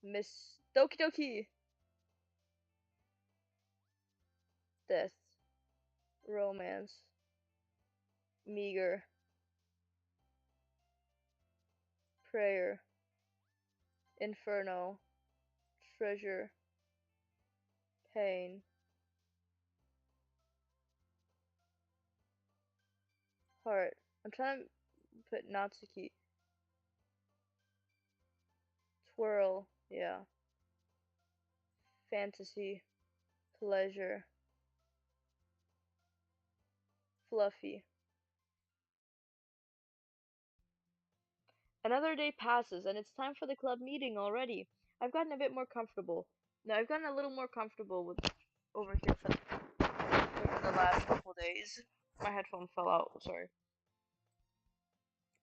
miss, doki doki, death, romance, meager, prayer, inferno, treasure, pain, heart. I'm trying to put Natsuki, twirl, yeah, fantasy, pleasure, fluffy. Another day passes, and it's time for the club meeting already. I've gotten a bit more comfortable. No, I've gotten a little more comfortable with over here for over the last couple days. My headphone fell out, sorry.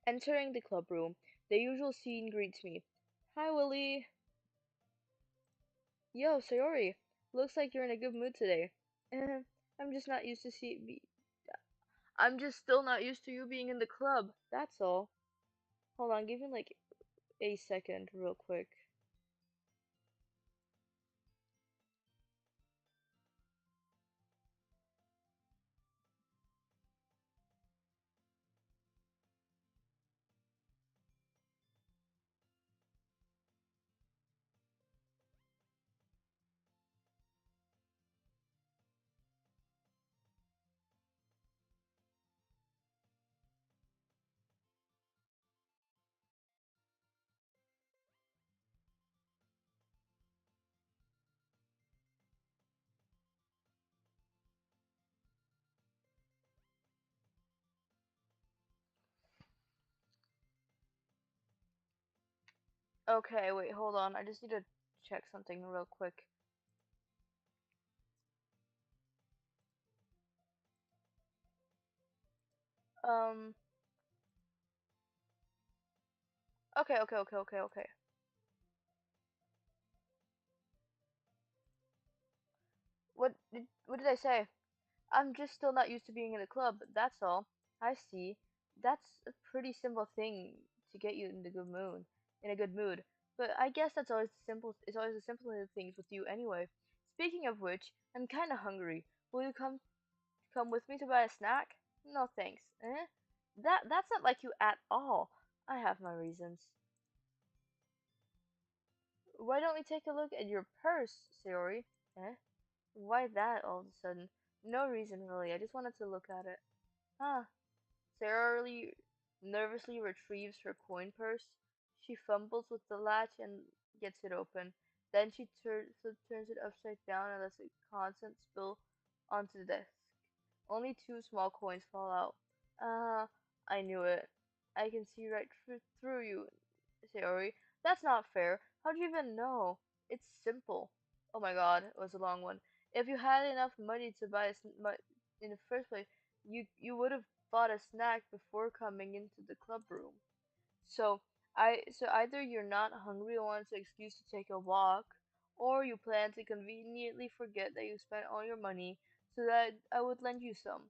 Entering the club room, the usual scene greets me. Hi, Willie. Yo, Sayori. Looks like you're in a good mood today. I'm just not used to see be. I'm just still not used to you being in the club. That's all. Hold on, give me like a second, real quick. Okay, wait, hold on. I just need to check something real quick. Um, okay. What did I say? I'm just still not used to being in a club, that's all. I see. That's a pretty simple thing to get you in the good mood, in a good mood. But I guess that's always the simple. It's always the simple things with you anyway. Speaking of which, I'm kind of hungry. Will you come with me to buy a snack? No thanks. Eh? That's not like you at all. I have my reasons. Why don't we take a look at your purse, Sayori? Eh? Why that all of a sudden? No reason really. I just wanted to look at it. Ah, Sarah nervously retrieves her coin purse. She fumbles with the latch and gets it open. Then she turns it upside down and lets the contents spill onto the desk. Only two small coins fall out. Ah, I knew it. I can see right through you, Sayori. That's not fair. How'd you even know? It's simple. Oh my god, it was a long one. If you had enough money to buy in the first place, you would have bought a snack before coming into the club room. So So either you're not hungry and want an excuse to take a walk, or you plan to conveniently forget that you spent all your money so that I would lend you some.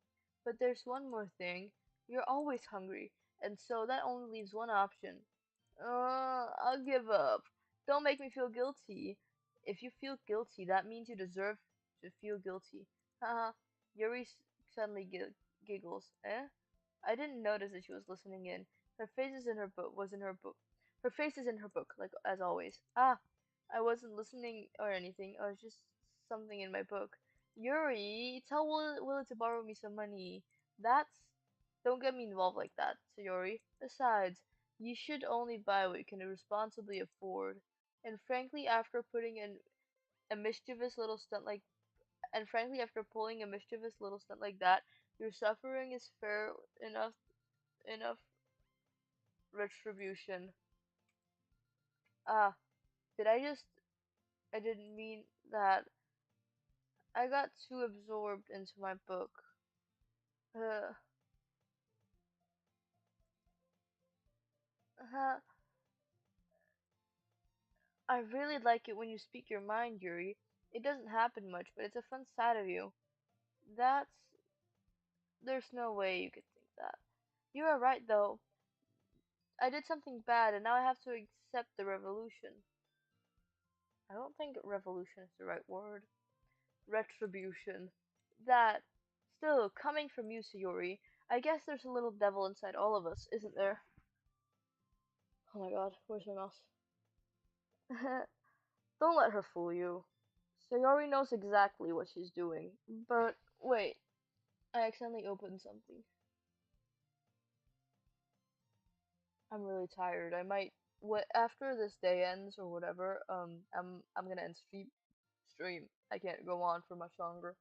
But there's one more thing. You're always hungry, and so that only leaves one option. I'll give up. Don't make me feel guilty. If you feel guilty, that means you deserve to feel guilty. Haha. Yuri suddenly giggles. Eh? I didn't notice that she was listening in. Her face is in her book. Was in her book. Her face is in her book, like as always. Ah, I wasn't listening or anything. It was just something in my book. Yuri, tell Willie to borrow me some money. That's Don't get me involved like that, Sayori. Besides, you should only buy what you can responsibly afford. And frankly, after putting in a mischievous little stunt like and frankly, after pulling a mischievous little stunt like that, your suffering is fair enough retribution. Ah, did I just I didn't mean that. I got too absorbed into my book. Uh, uh, I really like it when you speak your mind, Yuri. It doesn't happen much, but it's a fun side of you. That's There's no way you could think that. You are right, though. I did something bad, and now I have to accept the revolution. I don't think revolution is the right word. Retribution. That, still, coming from you, Sayori, I guess there's a little devil inside all of us, isn't there? Oh my god, where's my mouse? Don't let her fool you. Sayori knows exactly what she's doing. But, wait, I accidentally opened something. I'm really tired. I might after this day ends or whatever, I'm gonna end stream. I can't go on for much longer.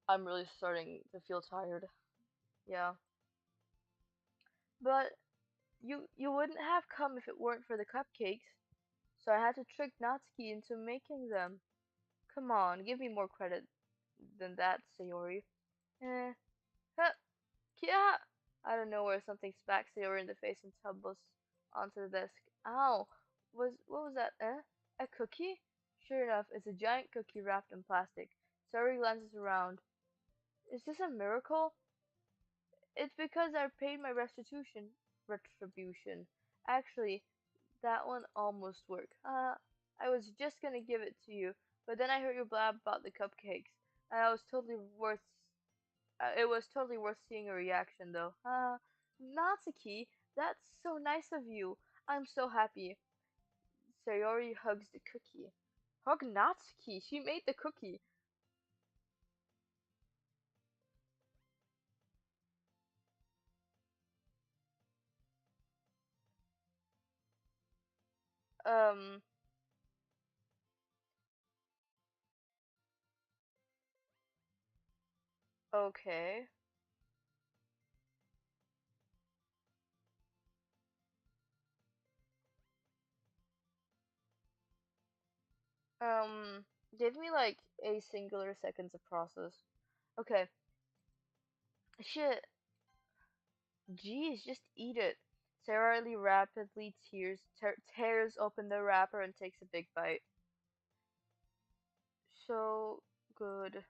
I'm really starting to feel tired. Yeah. But you wouldn't have come if it weren't for the cupcakes. So I had to trick Natsuki into making them. Come on, give me more credit than that, Sayori. Eh. Huh. Yeah. Out of nowhere, something smacks Sayori in the face and tumbles onto the desk. Ow! What was that? A cookie? Sure enough, it's a giant cookie wrapped in plastic. Sayori glances around. Is this a miracle? It's because I paid my retribution. Actually, that one almost worked. I was just gonna give it to you, but then I heard you blab about the cupcakes, and it was totally worth seeing your reaction, though. Natsuki, that's so nice of you. I'm so happy. Sayori hugs the cookie. Hug Natsuki. She made the cookie. Um. Okay. Um. Give me like a singular second to process. Okay. Shit. Jeez, just eat it. Sayori rapidly tears open the wrapper and takes a big bite. So good.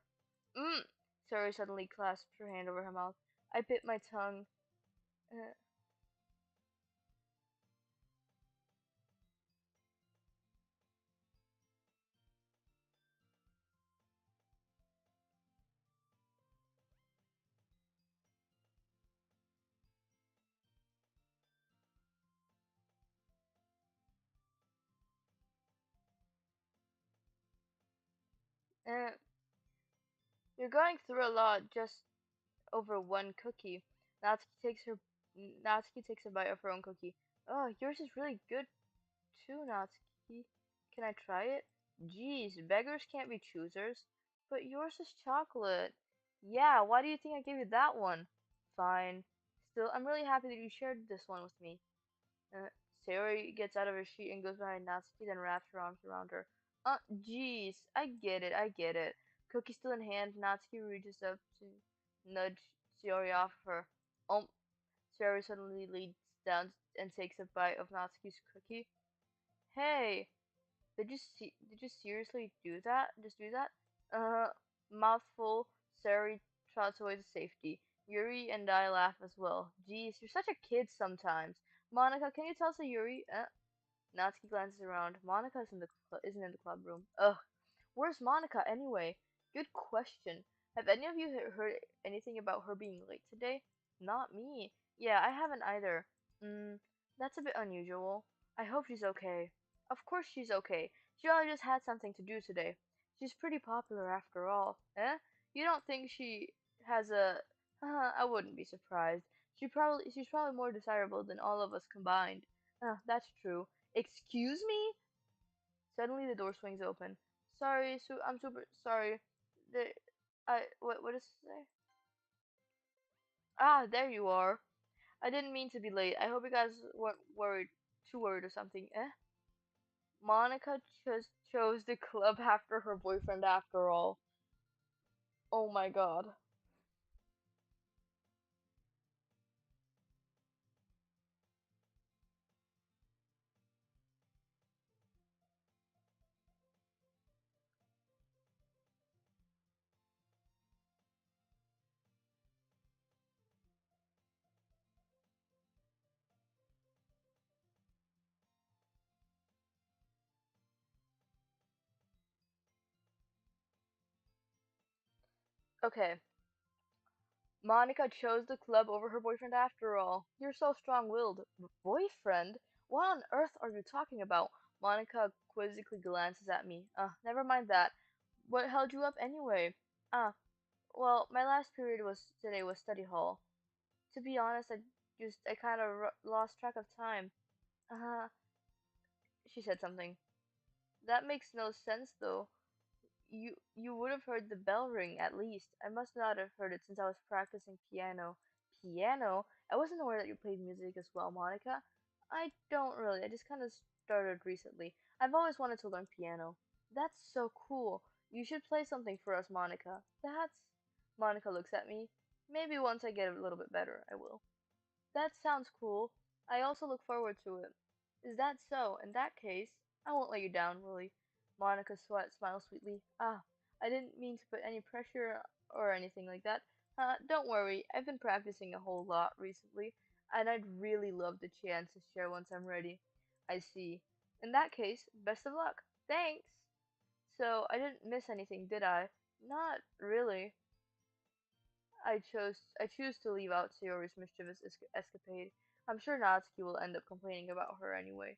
Mmm! Sarah suddenly clasped her hand over her mouth. I bit my tongue. Uh, uh, you're going through a lot just over one cookie. Natsuki takes a bite of her own cookie. Oh, yours is really good too, Natsuki. Can I try it? Jeez, beggars can't be choosers. But yours is chocolate. Yeah, why do you think I gave you that one? Fine. Still, I'm really happy that you shared this one with me. Uh, Sayori gets out of her seat and goes behind Natsuki, then wraps her arms around her. Jeez, I get it. Cookie still in hand, Natsuki reaches up to nudge Sayori off of her. Sayori suddenly leans down and takes a bite of Natsuki's cookie. Hey, did you seriously do that? Just do that? Uh, mouthful. Sari trots away to safety. Yuri and I laugh as well. Geez, you're such a kid sometimes. Monica, can you tell us a Yuri? Natsuki glances around. Monica isn't in the club room. Ugh, where's Monica anyway? Good question. Have any of you heard anything about her being late today? Not me. Yeah, I haven't either. That's a bit unusual. I hope she's okay. Of course she's okay. She only just had something to do today. She's pretty popular after all. Eh? You don't think she has a... I wouldn't be surprised. She's probably more desirable than all of us combined. That's true. Excuse me? Suddenly the door swings open. Sorry, I'm super sorry. The what does it say? Ah, there you are. I didn't mean to be late. I hope you guys weren't too worried or something. Eh? Monica just chose the club after her boyfriend after all. Oh my god. Okay. Monica chose the club over her boyfriend after all. You're so strong-willed. Boyfriend? What on earth are you talking about? Monica quizzically glances at me. Never mind that. What held you up anyway? Ah, well, my last period was today was study hall. To be honest, I kind of lost track of time. Uh, she said something. That makes no sense though. You would have heard the bell ring at least. I must not have heard it since I was practicing piano. Piano? I wasn't aware that you played music as well, Monica. I don't really. I just kind of started recently. I've always wanted to learn piano. That's so cool. You should play something for us, Monica. That's... Monica looks at me. Maybe once I get a little bit better, I will. That sounds cool. I also look forward to it. Is that so? In that case, I won't let you down, Willie. Monica smiles sweetly. I didn't mean to put any pressure or anything like that. Don't worry, I've been practicing a whole lot recently, and I'd really love the chance to share once I'm ready. I see. In that case, best of luck. Thanks! So, I didn't miss anything, did I? Not really. I choose to leave out Sayori's mischievous escapade. I'm sure Natsuki will end up complaining about her anyway.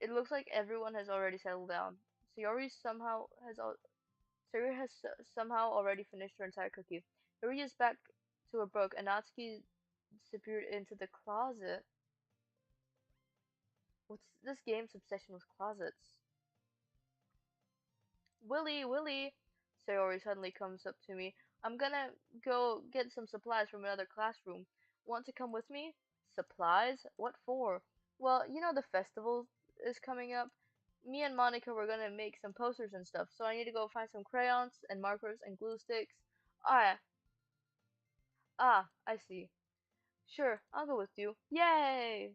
It looks like everyone has already settled down. Sayori has somehow already finished her entire cookie. Yuri is back to her book, and Natsuki disappeared into the closet. What's this game's obsession with closets? Willie! Sayori suddenly comes up to me. I'm gonna go get some supplies from another classroom. Want to come with me? Supplies? What for? Well, you know the festival is coming up. Me and Monica were gonna make some posters and stuff, so I need to go find some crayons and markers and glue sticks. Ah, I see. Sure, I'll go with you. Yay!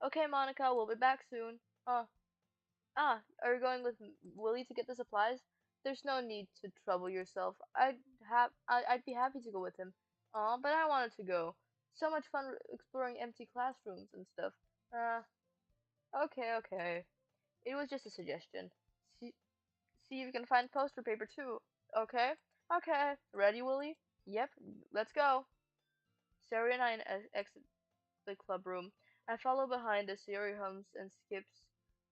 Okay, Monica, we'll be back soon. Uh, are you going with Willie to get the supplies? There's no need to trouble yourself. I'd be happy to go with him. But I wanted to go. So much fun exploring empty classrooms and stuff. Uh, okay. It was just a suggestion. See, see if you can find poster paper too. Okay? Okay. Ready, Willie? Yep. Let's go. Sari and I exit the club room. I follow behind as Sayori hums and skips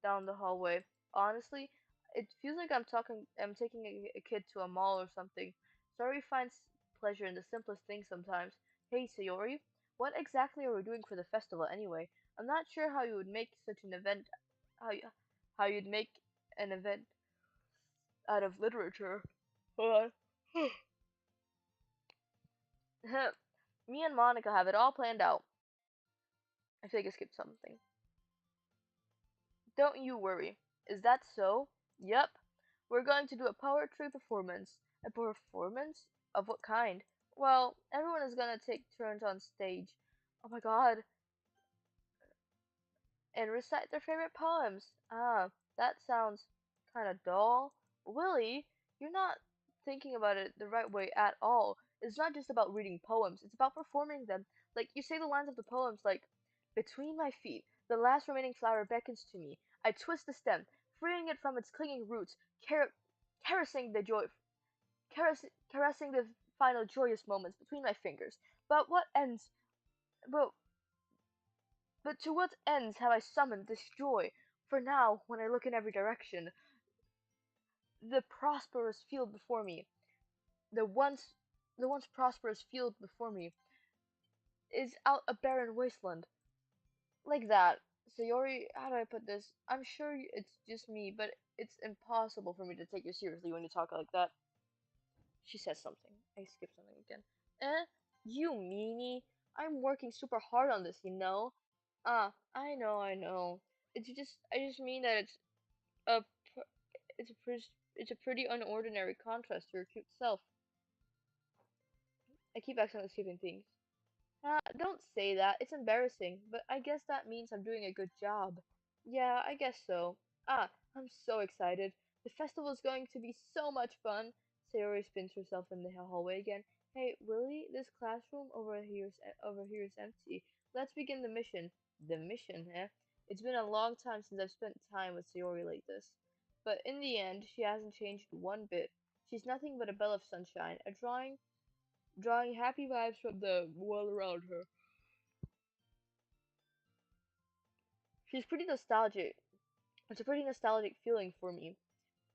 down the hallway. Honestly, it feels like I'm taking a kid to a mall or something. Sayori finds pleasure in the simplest things sometimes. Hey Sayori, what exactly are we doing for the festival anyway? I'm not sure how you would make such an event how you, how you'd make an event out of literature. Hold on. Me and Monica have it all planned out. I feel like I skipped something. Don't you worry. Is that so? Yep. We're going to do a poetry performance. A performance? Of what kind? Well, everyone is gonna take turns on stage. Oh my god. and recite their favorite poems. Ah, that sounds kind of dull. Willie, you're not thinking about it the right way at all. It's not just about reading poems, it's about performing them. Like, you say the lines of the poems like, between my feet, the last remaining flower beckons to me. I twist the stem, freeing it from its clinging roots, caressing the joy, caressing the final joyous moments between my fingers. But what ends? But But to what ends have I summoned this joy? For now, when I look in every direction, the prosperous field before me, the once the once prosperous field before me, is out a barren wasteland. Like that. Sayori, how do I put this? I'm sure it's just me, but it's impossible for me to take you seriously when you talk like that. She says something. I skip something again. Eh? You meanie? I'm working super hard on this, you know? Ah, I know. I just mean that a it's a pretty unordinary contrast to your cute self. I keep accidentally skipping things. Ah, don't say that. It's embarrassing, but I guess that means I'm doing a good job. Yeah, I guess so. Ah, I'm so excited. The festival is going to be so much fun. Sayori spins herself in the hallway again. Hey, Willie, this classroom over here is empty. Let's begin the mission. The mission, eh? It's been a long time since I've spent time with Sayori like this. But in the end, she hasn't changed one bit. She's nothing but a bell of sunshine, a drawing happy vibes from the world around her. She's pretty nostalgic. It's a pretty nostalgic feeling for me.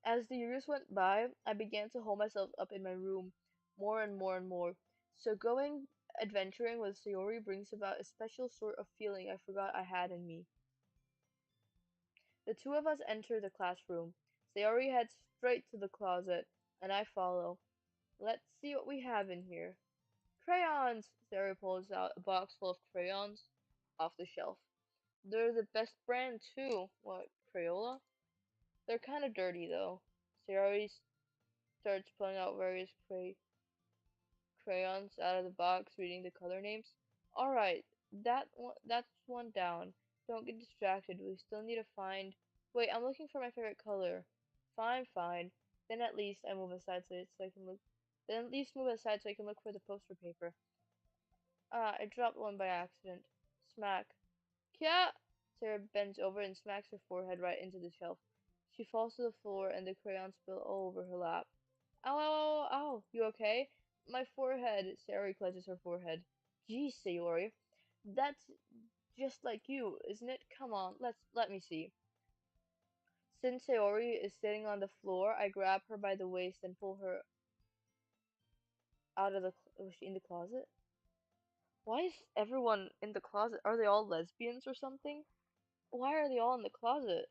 As the years went by, I began to hole myself up in my room more and more and more. So going adventuring with Sayori brings about a special sort of feeling I forgot I had in me. The two of us enter the classroom. Sayori heads straight to the closet, and I follow. Let's see what we have in here. Crayons! Sayori pulls out a box full of crayons off the shelf. They're the best brand too. What, Crayola? They're kind of dirty though. Sayori starts pulling out various crayons out of the box, reading the color names. Alright, that's one down. Don't get distracted. We still need to find. Wait, I'm looking for my favorite color. Fine, fine. Then at least I move aside so I can look. Then at least move aside so I can look for the poster paper. Ah, I dropped one by accident. Smack. Kya! Sarah bends over and smacks her forehead right into the shelf. She falls to the floor and the crayons spill all over her lap. Ow, ow, ow, ow. You okay? My forehead. Sayori clutches her forehead. Geez, Sayori. That's just like you, isn't it? Come on, let me see. Since Sayori is sitting on the floor, I grab her by the waist and pull her out of the. Was she in the closet? Why is everyone in the closet? Are they all lesbians or something? Why are they all in the closet?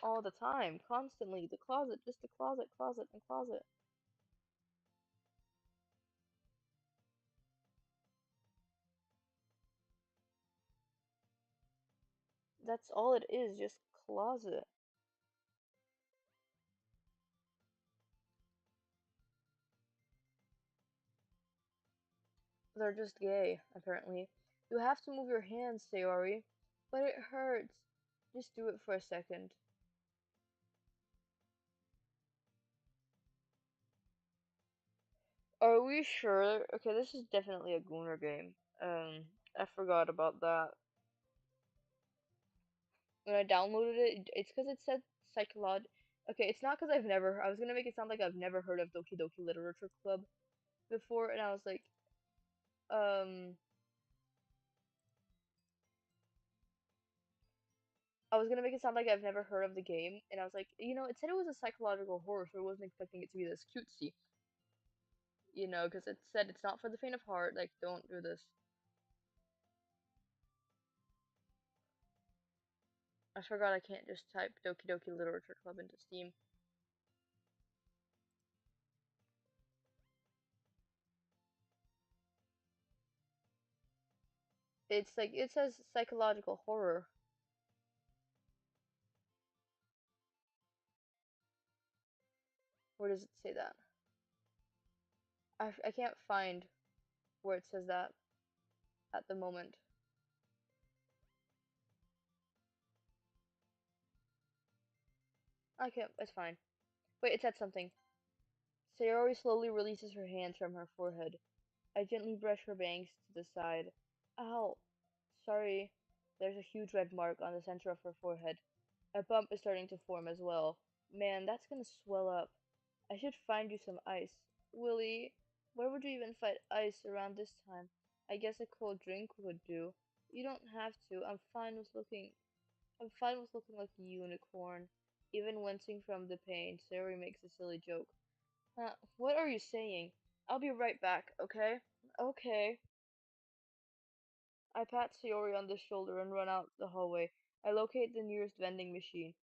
All the time, constantly. The closet, just the closet, closet, and closet. That's all it is, just closet. They're just gay, apparently. You have to move your hands, Sayori. But it hurts. Just do it for a second. Are we sure? Okay, this is definitely a Gooner game. I forgot about that. When I downloaded it, it's because it said psycholog. Okay, it's not because I've never. I was gonna make it sound like I've never heard of Doki Doki Literature Club before, and I was like, um, I was gonna make it sound like I've never heard of the game, and I was like, it said it was a psychological horror, so I wasn't expecting it to be this cutesy, because it said it's not for the faint of heart. Like, don't do this. I forgot I can't just type Doki Doki Literature Club into Steam. It's like it says psychological horror. Where does it say that? I can't find where it says that at the moment. Okay, it's fine. Wait, it said something. Sayori slowly releases her hands from her forehead. I gently brush her bangs to the side. Ow. Sorry. There's a huge red mark on the center of her forehead. A bump is starting to form as well. Man, that's gonna swell up. I should find you some ice. Willie, where would you even find ice around this time? I guess a cold drink would do. You don't have to. I'm fine with looking like a unicorn. Even wincing from the pain, Sari makes a silly joke. What are you saying? I'll be right back, okay? Okay. I pat Sayori on the shoulder and run out the hallway. I locate the nearest vending machine.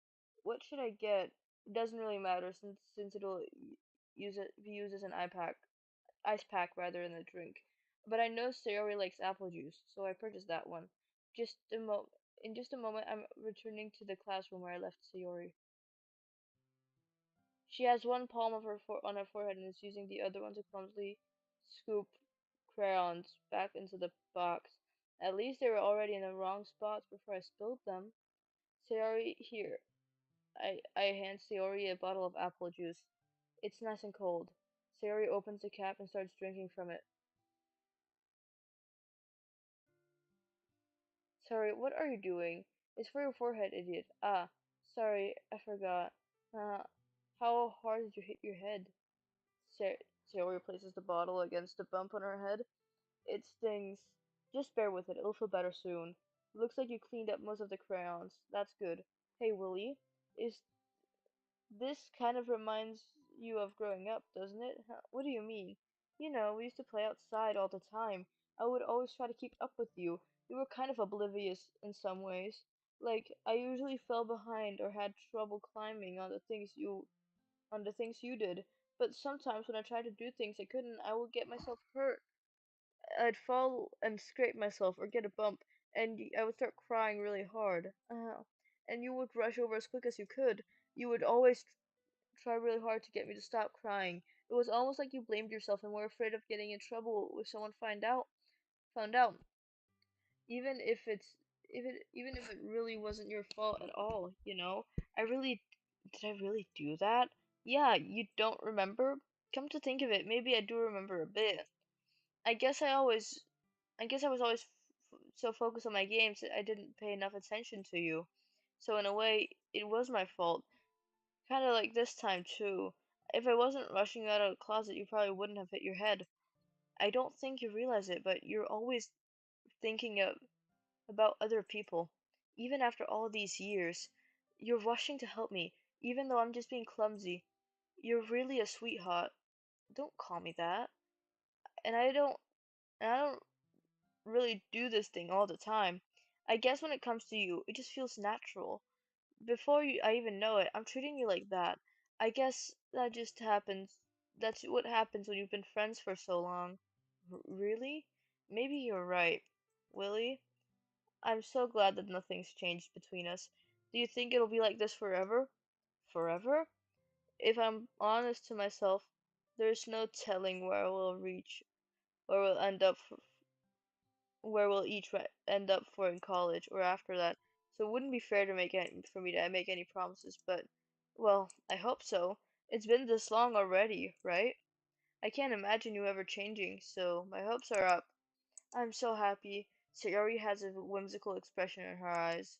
What should I get? It doesn't really matter since it'll be used as an ice pack rather than a drink. But I know Sayori likes apple juice, so I purchased that one. Just a mo In just a moment, I'm returning to the classroom where I left Sayori. She has one palm of on her forehead and is using the other one to clumsily scoop crayons back into the box. At least they were already in the wrong spots before I spilled them. Sayori, here. I hand Sayori a bottle of apple juice. It's nice and cold. Sayori opens the cap and starts drinking from it. Sorry, what are you doing? It's for your forehead, idiot. Ah, sorry, I forgot. Uh, how hard did you hit your head? Sa- Sayori places the bottle against the bump on her head. It stings. Just bear with it, it'll feel better soon. Looks like you cleaned up most of the crayons. That's good. Hey, Willie, is this kind of reminds you of growing up, doesn't it? Huh, what do you mean? You know, we used to play outside all the time. I would always try to keep up with you. You were kind of oblivious in some ways. Like, I usually fell behind or had trouble climbing on the things you did. But sometimes when I tried to do things I couldn't, I would get myself hurt. I'd fall and scrape myself or get a bump, and I would start crying really hard. And you would rush over as quick as you could. You would always try really hard to get me to stop crying. It was almost like you blamed yourself and were afraid of getting in trouble if someone found out, even if even if it really wasn't your fault at all, you know? I really did I really do that? Yeah, you don't remember? Come to think of it, maybe I do remember a bit. I guess I guess I was always so focused on my games that I didn't pay enough attention to you. So in a way, it was my fault. Kind of like this time too. If I wasn't rushing you out of the closet, you probably wouldn't have hit your head. I don't think you realize it, but you're always thinking about other people. Even after all these years, you're rushing to help me, even though I'm just being clumsy. You're really a sweetheart. Don't call me that. And I don't really do this thing all the time. I guess when it comes to you, it just feels natural. I even know it, I'm treating you like that. I guess that just happens. That's what happens when you've been friends for so long. Really? Maybe you're right. Willie, I'm so glad that nothing's changed between us. Do you think it'll be like this forever? Forever? If I'm honest to myself, there's no telling where we'll end up where we'll end up for in college or after that. So it wouldn't be fair for me to make any promises, but well, I hope so. It's been this long already, right? I can't imagine you ever changing, so my hopes are up. I'm so happy. Sayori has a whimsical expression in her eyes.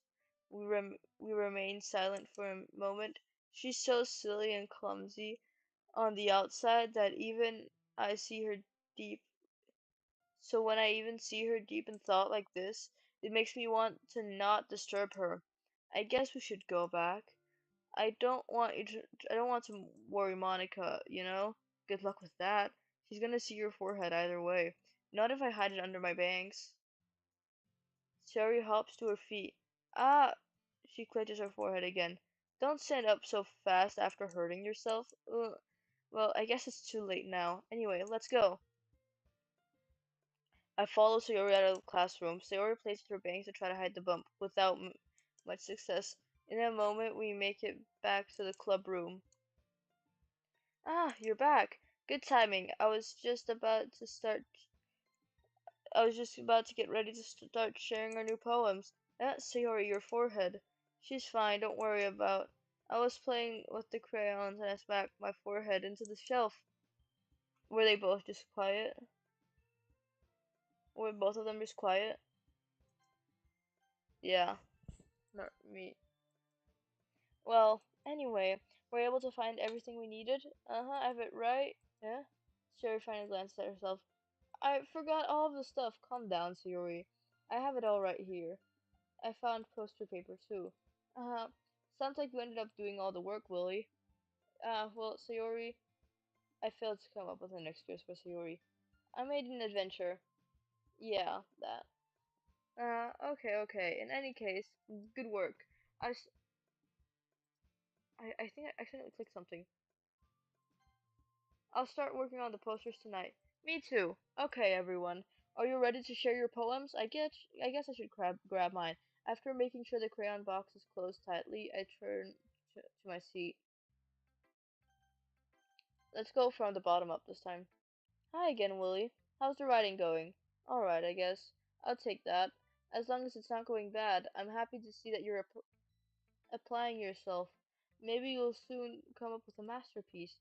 We remain silent for a moment. She's so silly and clumsy on the outside that even I see her deep so when I even see her deep in thought like this, it makes me want to not disturb her. I guess we should go back. I don't want to worry Monica, you know? Good luck with that. She's gonna see your forehead either way. Not if I hide it under my bangs. Sherry hops to her feet. Ah! She clutches her forehead again. Don't stand up so fast after hurting yourself. Ugh. Well, I guess it's too late now. Anyway, let's go. I follow Sayori out of the classroom. Sayori places her bangs to try to hide the bump, without much success. In a moment, we make it back to the club room. Ah, you're back. Good timing. I was just about to get ready to start sharing our new poems. Sayori, your forehead. She's fine. Don't worry about. I was playing with the crayons and I smacked my forehead into the shelf. Were they both just quiet? Were both of them just quiet? Yeah, not me. Well, anyway, we're able to find everything we needed. I have it right. Yeah? Sherry finally glanced at herself. I forgot all of the stuff. Calm down, Sayori. I have it all right here. I found poster paper too. Uh, Sounds like you ended up doing all the work, Willie. Well, Sayori, I failed to come up with an excuse for Sayori. I made an adventure. Yeah, that. Okay. In any case, good work. I think I accidentally clicked something. I'll start working on the posters tonight. Me too. Okay, everyone. Are you ready to share your poems? I guess I should grab mine. After making sure the crayon box is closed tightly, I turn to my seat. Let's go from the bottom up this time. Hi again, Willie. How's the writing going? Alright, I guess. I'll take that. As long as it's not going bad, I'm happy to see that you're applying yourself. Maybe you'll soon come up with a masterpiece.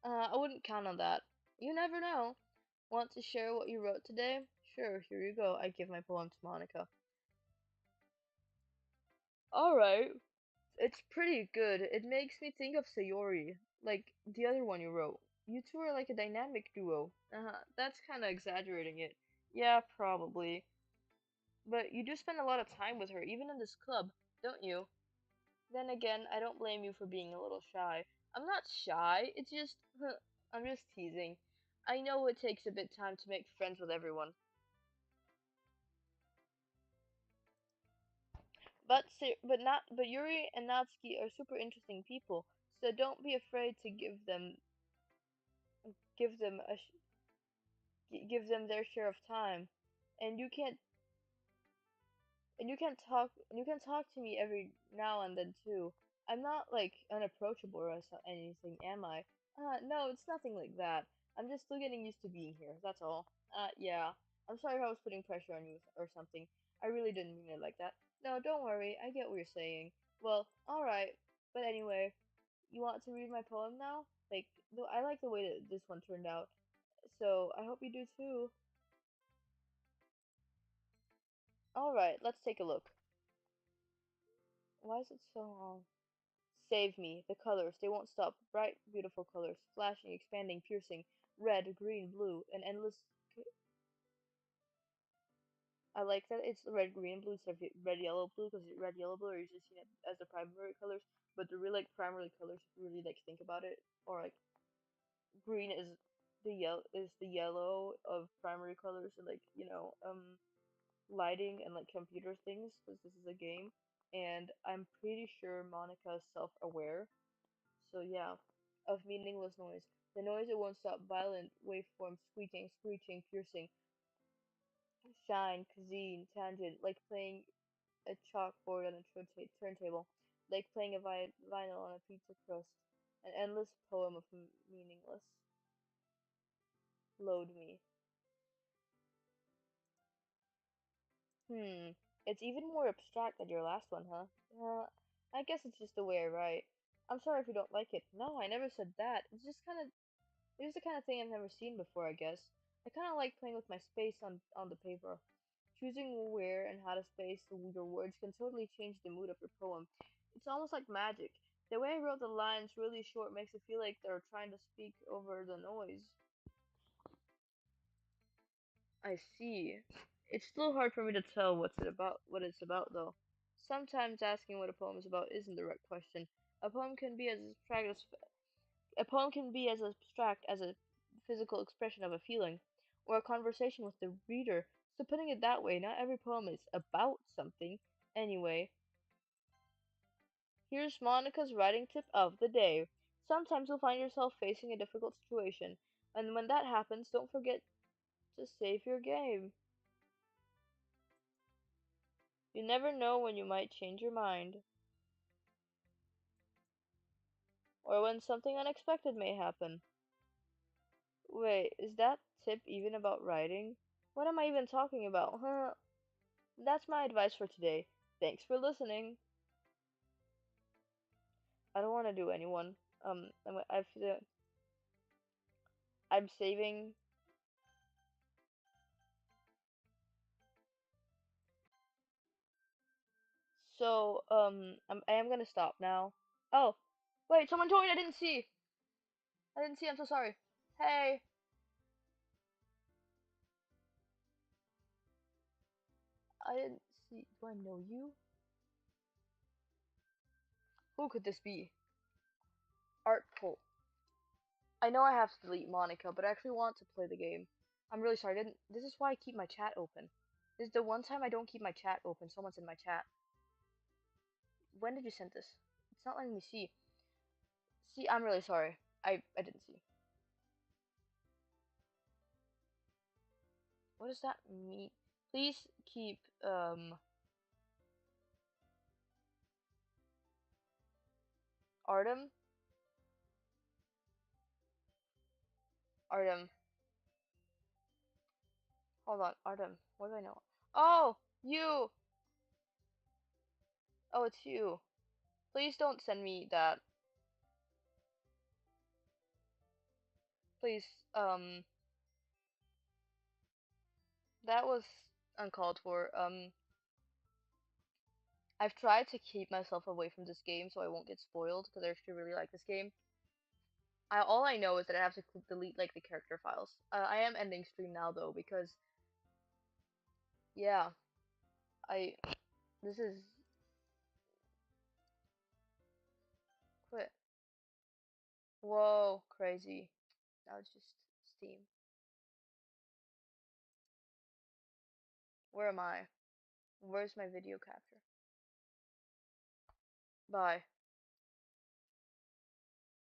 I wouldn't count on that. You never know. Want to share what you wrote today? Sure, here you go. I give my poem to Monica. Alright. It's pretty good. It makes me think of Sayori, like the other one you wrote. You two are like a dynamic duo. That's kinda exaggerating it. Yeah, probably. But you do spend a lot of time with her, even in this club, don't you? Then again, I don't blame you for being a little shy. I'm not shy, it's just, I'm just teasing. I know it takes a bit time to make friends with everyone. But Yuri and Natsuki are super interesting people, so don't be afraid to give them give them their share of time. And you can talk to me every now and then too. I'm not like unapproachable or anything, am I? No, it's nothing like that. I'm just still getting used to being here. That's all. Yeah. I'm sorry if I was putting pressure on you or something. I really didn't mean it like that. No, don't worry. I get what you're saying. Well, all right. But anyway, you want to read my poem now? Like, I like the way that this one turned out. So I hope you do too. All right, let's take a look. Why is it so long? Save me. The colors, they won't stop. Bright, beautiful colors. Flashing, expanding, piercing. Red, green, blue. An endless. I like that it's red, green, blue instead of red, yellow, blue, because red, yellow, blue are usually seen as the primary colors, but they're really like primary colors if you really like think about it. Or like green is the yellow of primary colors, so like lighting and like computer things, because this is a game, and I'm pretty sure Monica is self-aware. So yeah, of meaningless noise. The noise it won't stop, violent waveforms, squeaking, screeching, piercing, shine, cuisine, tangent, like playing a chalkboard on a turntable, like playing a vinyl on a pizza crust, an endless poem of meaningless. Load me. Hmm, it's even more abstract than your last one, huh? I guess it's just the way I write. I'm sorry if you don't like it. No, I never said that. It's the kind of thing I've never seen before, I guess. I kind of like playing with my space on the paper. Choosing where and how to space your words can totally change the mood of your poem. It's almost like magic. The way I wrote the lines really short makes it feel like they're trying to speak over the noise. I see. It's still hard for me to tell what it's about though. Sometimes asking what a poem is about isn't the right question. A poem can be as abstract as A poem can be as abstract as a physical expression of a feeling, or a conversation with the reader. So putting it that way, not every poem is about something. Anyway, here's Monica's writing tip of the day. Sometimes you'll find yourself facing a difficult situation, and when that happens, don't forget to save your game. You never know when you might change your mind, or when something unexpected may happen. Wait, is that tip even about writing? What am I even talking about? Huh? That's my advice for today. Thanks for listening. I don't want to do anyone. I feel I'm saving. So, I am gonna stop now. Oh, wait, someone joined. I didn't see. I didn't see. I'm so sorry. Hey, I didn't see. Do I know you? Who could this be? Artful. I know I have to delete Monica, but I actually want to play the game. I'm really sorry. I didn't. This is why I keep my chat open. This is the one time I don't keep my chat open. Someone's in my chat. When did you send this? It's not letting me see. See, I'm really sorry. I didn't see. What does that mean? Please keep Artem. Artem. Hold on, Artem. What do I know? Oh, you. Oh, it's you. Please don't send me that. Please. That was uncalled for. I've tried to keep myself away from this game so I won't get spoiled because I actually really like this game. All I know is that I have to delete like the character files. I am ending stream now though because yeah, I this is quit. Whoa, crazy. Now it's just Steam. Where am I? Where's my video capture? Bye.